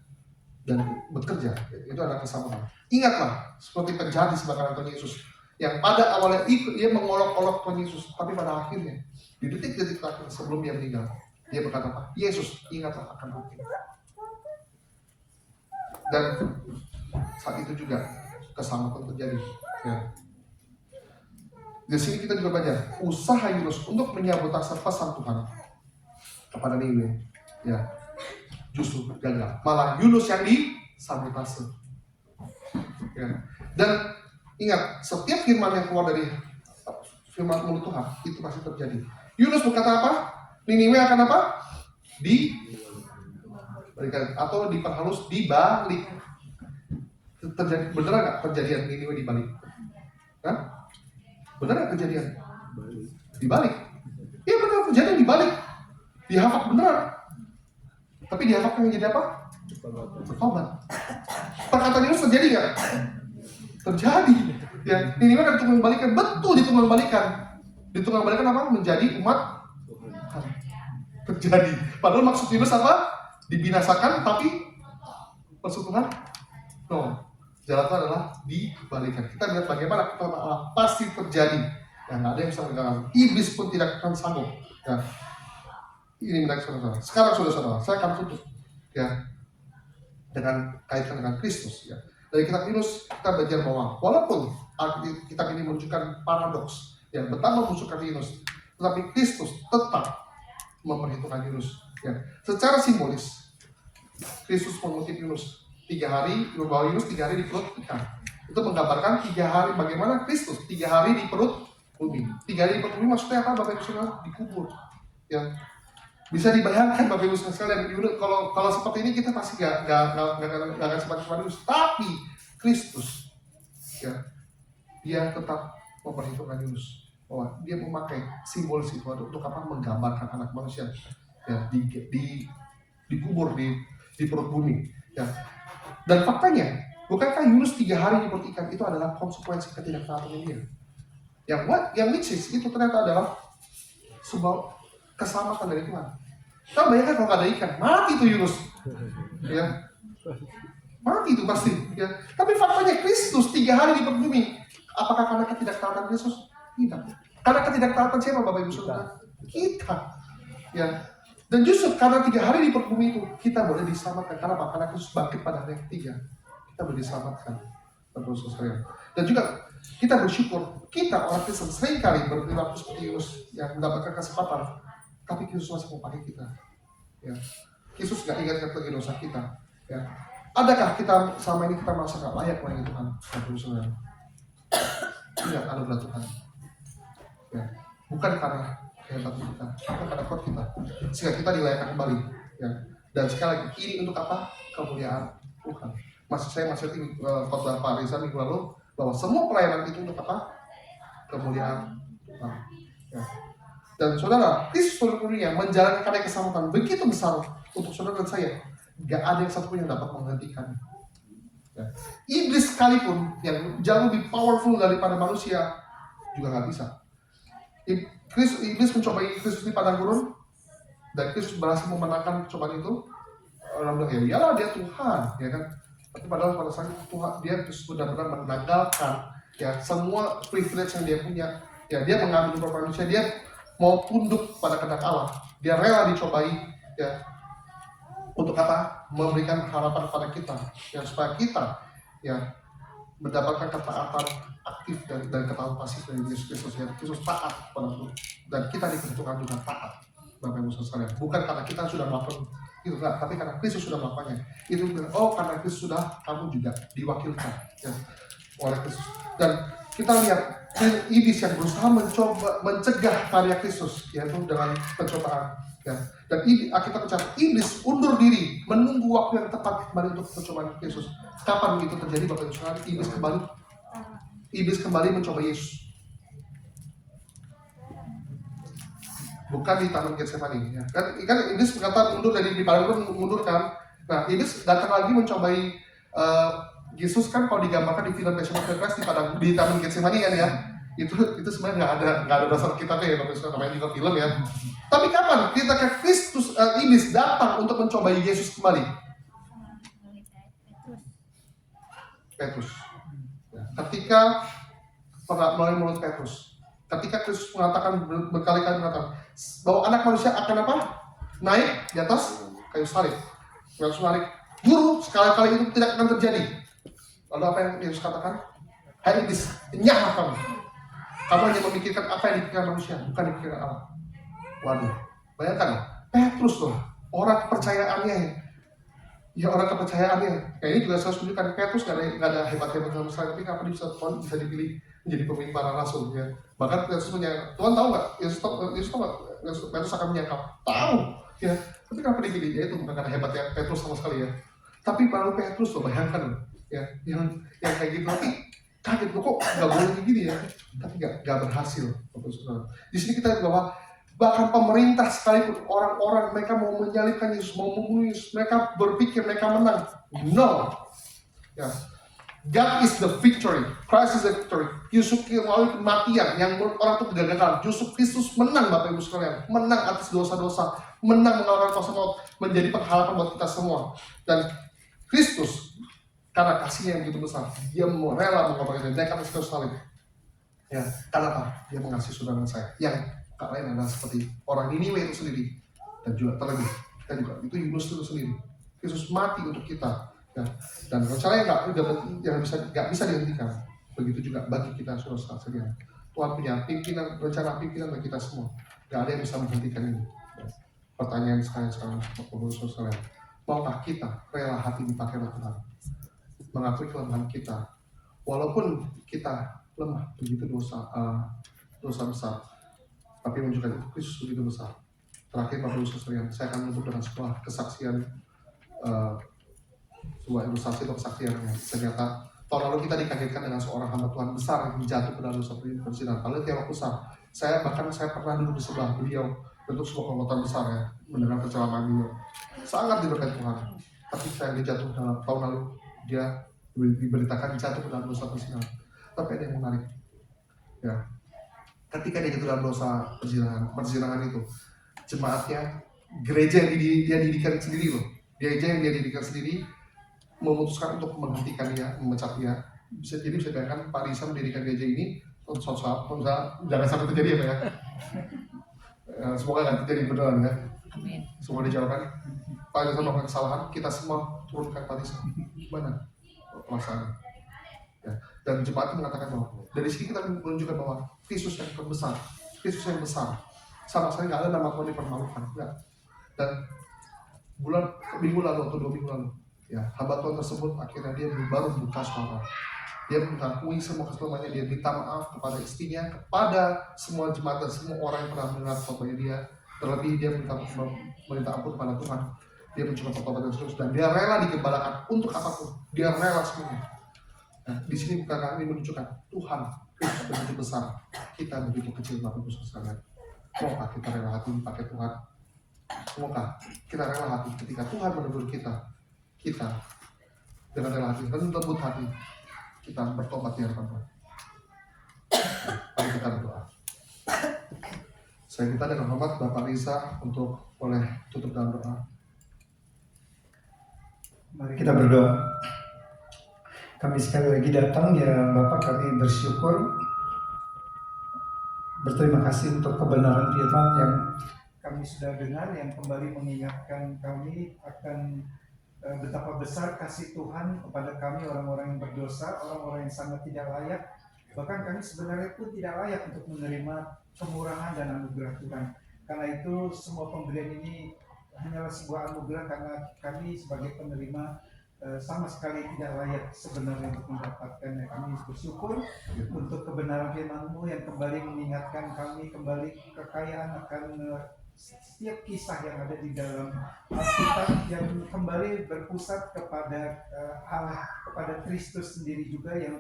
dan bekerja. Itu adalah kesamaan. Ingatlah seperti penjahat di sebelah kanan Tuhan Yesus, yang pada awalnya dia mengolok-olok Tuhan Yesus, tapi pada akhirnya di detik-detik terakhir sebelum dia meninggal, dia berkata apa? Yesus, ingatlah akan aku. Dan saat itu juga kesamaan terjadi. Ya. Di sini kita juga belajar usaha Yunus untuk menyabotase pesan Tuhan kepada Niniwe, ya, justru gagal. Malah Yunus yang disabotase. Ya. Dan ingat, setiap firman yang keluar dari firman mulut Tuhan itu pasti terjadi. Yunus berkata apa? Niniwe akan apa? Dibalikan atau diperhalus, dibalik. Terjadi, benar nggak kejadian Niniwe dibalik? Hah? Benar nggak kejadian? Dibalik. Iya benar, kejadian dibalik. Dihafak benar. Tapi dihafak yang jadi apa? Bertobat. Perkataan Yunus terjadi nggak? Terjadi. Ya, Niniwe kan ditunggang balikan. Betul, ditunggang balikan. Ditunggang balikan apa? Menjadi umat Tuhan. Terjadi. Padahal maksud Yunus apa? Dibinasakan, tapi maksud Tuhan? No. Jalan itu adalah dibalikan. Kita lihat bagaimana pertolongan Allah pasti terjadi. Ya, nggak ada yang bisa menggagalkan. Iblis pun tidak akan sanggup. Ya. Ini menarik saudara. Sekarang saudara, saya akan tutup, ya, dengan kaitan dengan Kristus. Ya. Dari kitab Yunus kita belajar bahwa walaupun kitab ini menunjukkan paradoks, ya, betapa menunjukkan Yunus, tetapi Kristus tetap memperhitungkan Yunus. Ya. Secara simbolis, Kristus mengutip Yunus. 3 hari, bahwa Yunus 3 hari di perut ikan. Itu menggambarkan 3 hari bagaimana Kristus 3 hari di perut bumi. 3 hari di perut bumi maksudnya apa? Bapak Ibu Saudara? Dikubur. Ya. Bisa dibayangkan Bapak Ibu sekalian, kalau seperti ini kita pasti nggak akan seperti Yunus. Tapi Kristus, ya, dia tetap memperhitungkan Yunus. Bahwa dia memakai simbol itu untuk apa? Menggambarkan anak manusia, ya, dikubur di perut bumi. Ya. Dan faktanya, bukankah Yunus 3 hari di perut ikan itu adalah konsekuensi ketidaktaatan dia? Yang which is itu ternyata adalah sebuah keselamatan dari Tuhan. Kita bayangkan kalau nggak ada ikan, mati tuh Yunus. Ya. Mati itu pasti. Ya. Tapi faktanya Kristus 3 hari di perut bumi. Apakah karena ketidaktaatan Yesus? Tidak. Karena ketidaktaatan siapa Bapak Ibu Saudara? Kita. Ya. Dan justru karena 3 hari di perut bumi itu, kita boleh diselamatkan. Karena apa? Karena Kristus bangkit pada hari yang ketiga. Kita boleh diselamatkan. Dan juga kita bersyukur, kita orang Kristen seringkali berperilaku seperti Yunus yang mendapatkan kesempatan, tapi Kristus masih mau pakai kita. Ya. Kristus gak ingatkan lagi dosa kita. Ya. Adakah kita selama ini kita merasa gak layak melayani Tuhan? Tidak, anugerah Tuhan. Ya. Bukan karena kehebatan kita, bukan karena kuat kita, sehingga kita dilayakkan kembali. Ya. Dan sekali lagi, ini untuk apa? Kemuliaan Tuhan. Saya masih ingat khotbah Pak Reza minggu lalu bahwa semua pelayanan itu untuk apa? Kemuliaan Tuhan. Ya. Dan saudara, Kristus seluruh dunia menjalankan karya keselamatan begitu besar untuk saudara dan saya. Gak ada yang satupun yang dapat menghentikannya. Ya. Iblis sekalipun yang jauh lebih powerful daripada manusia juga gak bisa. Iblis mencobai Kristus di padang gurun dan Kristus berhasil memenangkan cobaan itu. Orang bilang ya iyalah dia Tuhan, ya kan? Tapi padahal pada saat itu Tuhan dia benar-benar menanggalkan ya semua privilege yang dia punya. Ya dia mengambil rupa manusia, dia mau tunduk pada kehendak Allah. Dia rela dicobai, ya, untuk apa? Memberikan harapan kepada kita, ya, supaya kita, ya, mendapatkan ketaatan aktif dan ketaatan pasif dari Yesus Kristus. Ya, Kristus taat kepada Tuhan dan kita diperhitungkan juga taat, Bapak Ibu sekalian. Bukan karena kita sudah melakukan itu, enggak, tapi karena Kristus sudah melakukannya. Itu karena Kristus sudah, kamu juga diwakilkan, ya, oleh Kristus. Dan kita lihat iblis yang berusaha mencoba mencegah karya Kristus, yaitu dengan pencobaan. Ya. Dan kita mencatat iblis undur diri, menunggu waktu yang tepat kembali untuk pencobaan Yesus. Kapan itu terjadi Bapak Ibu sekalian? Iblis kembali mencoba Yesus. Bukan di Taman Getsemani. Ya. Kan iblis berkata mundur dari di padang gurun, mundur kan. Nah, iblis datang lagi mencobai Yesus kan kalau digambarkan di film Passion of the Christ di Taman Getsemani kan ya. Itu sebenarnya nggak ada dasar kitabnya ya, namanya juga film ya. Tapi kapan ketika Kristus iblis datang untuk mencobai Yesus kembali? Petrus. Ya, ketika melalui mulut Petrus. Ketika Kristus mengatakan berkali-kali mengatakan bahwa anak manusia akan apa? Naik di atas kayu salib. Yesus naik. Guru, sekali-kali itu tidak akan terjadi. Lalu apa yang Yesus katakan? Hai iblis, nyahlah kamu. Kamu hanya memikirkan apa yang dipikirkan manusia, bukan dipikirkan Allah. Waduh, bayangkan Petrus loh, orang kepercayaannya. Ya orang kepercayaannya. Kayak ini juga saya tunjukkan Petrus nggak ada hebat-hebat sama sekali, tapi kapan bisa dipilih menjadi pemimpin para rasul ya. Bahkan Petrus punya, Tuhan tahu nggak? Yesus tahu nggak? Petrus akan menyangkap. Tahu ya. Tapi kenapa dipilih? Ya itu bukan karena hebatnya Petrus sama sekali ya. Tapi baru Petrus loh, bayangkan ya, yang kayak gitu. Tapi kaget loh, kok nggak boleh begini ya. Tapi nggak berhasil. Di sini kita bahwa bahkan pemerintah sekalipun, orang-orang mereka mau menyalibkan Yesus, mau membunuh Yesus, mereka berpikir mereka menang. No. Ya. God is the victory. Christ is the victory. Yesus melalui kematian yang orang itu kegagalan. Justru Kristus menang, Bapak Ibu sekalian. Menang atas dosa-dosa. Menang mengalahkan kuasa maut. Menjadi pengharapan buat kita semua. Dan Kristus, karena kasihnya yang begitu besar, dia rela mengorbankan naik atas kayu salib. Ya, kenapa? Dia mengasihi saudara saya. Yang tak lain adalah seperti orang Niniwe itu sendiri, dan juga terlebih kita juga itu Yunus itu sendiri. Yesus mati untuk kita, ya. Dan rencana yang nggak bisa dihentikan. Begitu juga bagi kita saudara sekalian. Tuhan punya rencana pimpinan bagi kita semua. Gak ada yang bisa menghentikan ini. Ya. Pertanyaan sekarang saudara, maukah kita rela hati dipakai oleh Tuhan? Mengakui kelemahan kita, walaupun kita lemah begitu dosa besar. Tapi menunjukkan itu Kristus begitu besar. Terakhir Bapak Ibu sekalian, saya akan menutup dengan sebuah kesaksian, sebuah ilustrasi atau kesaksian yang ternyata tahun lalu kita dikagetkan dengan seorang hamba Tuhan besar yang jatuh ke dalam dosa perzinahan. Lalu tiap besar, saya pernah duduk di sebelah beliau untuk sebuah kehormatan besar ya, mendengar penceramaan beliau. Sangat diberkati Tuhan. Tapi saya jatuh dalam tahun lalu, dia diberitakan jatuh ke dalam dosa perzinahan. Tapi ada yang menarik, ya. Ketika dia jatuh dalam dosa perzinahan itu, jemaatnya, gereja yang dia dirikan sendiri loh, gereja yang dia dirikan sendiri memutuskan untuk menghentikan dia, memecat dia. Bisa bayangkan Pak Risa mendirikan gereja ini untuk suatu saat, jangan sampai terjadi ya Pak ya. Semoga nggak terjadi beneran ya. Semua dijawabkan. Pak Risa melakukan kesalahan, kita semua turunkan Pak Risa. Gimana perasaannya? Ya. Dan jemaat mengatakan bahwa dari sini kita menunjukkan bahwa Kristus yang terbesar, Kristus yang besar, sama sekali nggak ada nama Tuhan dipermalukan. Ya. Dan minggu lalu atau 2 minggu lalu, ya hamba Tuhan tersebut akhirnya dia baru buka suara. Dia mengakui semua kesalahannya, dia minta maaf kepada istrinya, kepada semua jemaat dan semua orang yang pernah mendengar khotbahnya dia. Terlebih dia minta ampun kepada Tuhan. Dia mencoba pertobatan terus dan dia rela digembalakan untuk apapun. Dia rela semuanya. Nah, di sini bukan kami menunjukkan Tuhan Kristus begitu besar, kita begitu kecil Bapak Ibu sekalian. Maukah kita rela hati dipakai Tuhan? Maukah kita rela hati ketika Tuhan menegur kita dengan rela hati dan lembut hati kita bertobat di hadapan Tuhan. Mari kita berdoa. Saya minta dengan hormat Bapak Risa untuk boleh tutup dalam doa. Mari kita berdoa. Kami sekali lagi datang ya Bapak, kami bersyukur, berterima kasih untuk kebenaran firman yang kami sudah dengar, yang kembali mengingatkan kami akan betapa besar kasih Tuhan kepada kami orang-orang yang berdosa, orang-orang yang sangat tidak layak. Bahkan kami sebenarnya pun tidak layak untuk menerima kemurahan dan anugerah Tuhan. Karena itu semua pemberian ini hanyalah sebuah anugerah karena kami sebagai penerima sama sekali tidak layak sebenarnya untuk mendapatkannya. Kami bersyukur untuk kebenaran firman-Mu yang kembali mengingatkan kami kembali kekayaan akan setiap kisah yang ada di dalam Alkitab yang kembali berpusat kepada Allah, kepada Kristus sendiri juga yang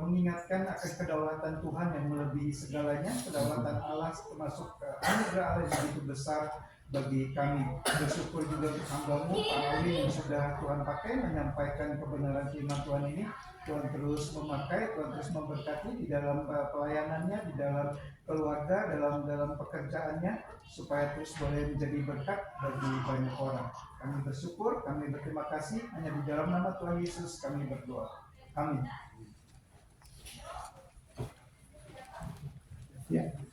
mengingatkan akan kedaulatan Tuhan yang melebihi segalanya, kedaulatan Allah termasuk anugerah Allah yang begitu besar bagi kami. Bersyukur juga untuk hamba-Mu Pak Alwin yang sudah Tuhan pakai menyampaikan kebenaran firman Tuhan ini. Tuhan terus memakai, Tuhan terus memberkati di dalam pelayanannya, di dalam keluarga, dalam pekerjaannya, supaya terus boleh menjadi berkat bagi banyak orang. Kami bersyukur, kami berterima kasih, hanya di dalam nama Tuhan Yesus kami berdoa. Amin. Ya.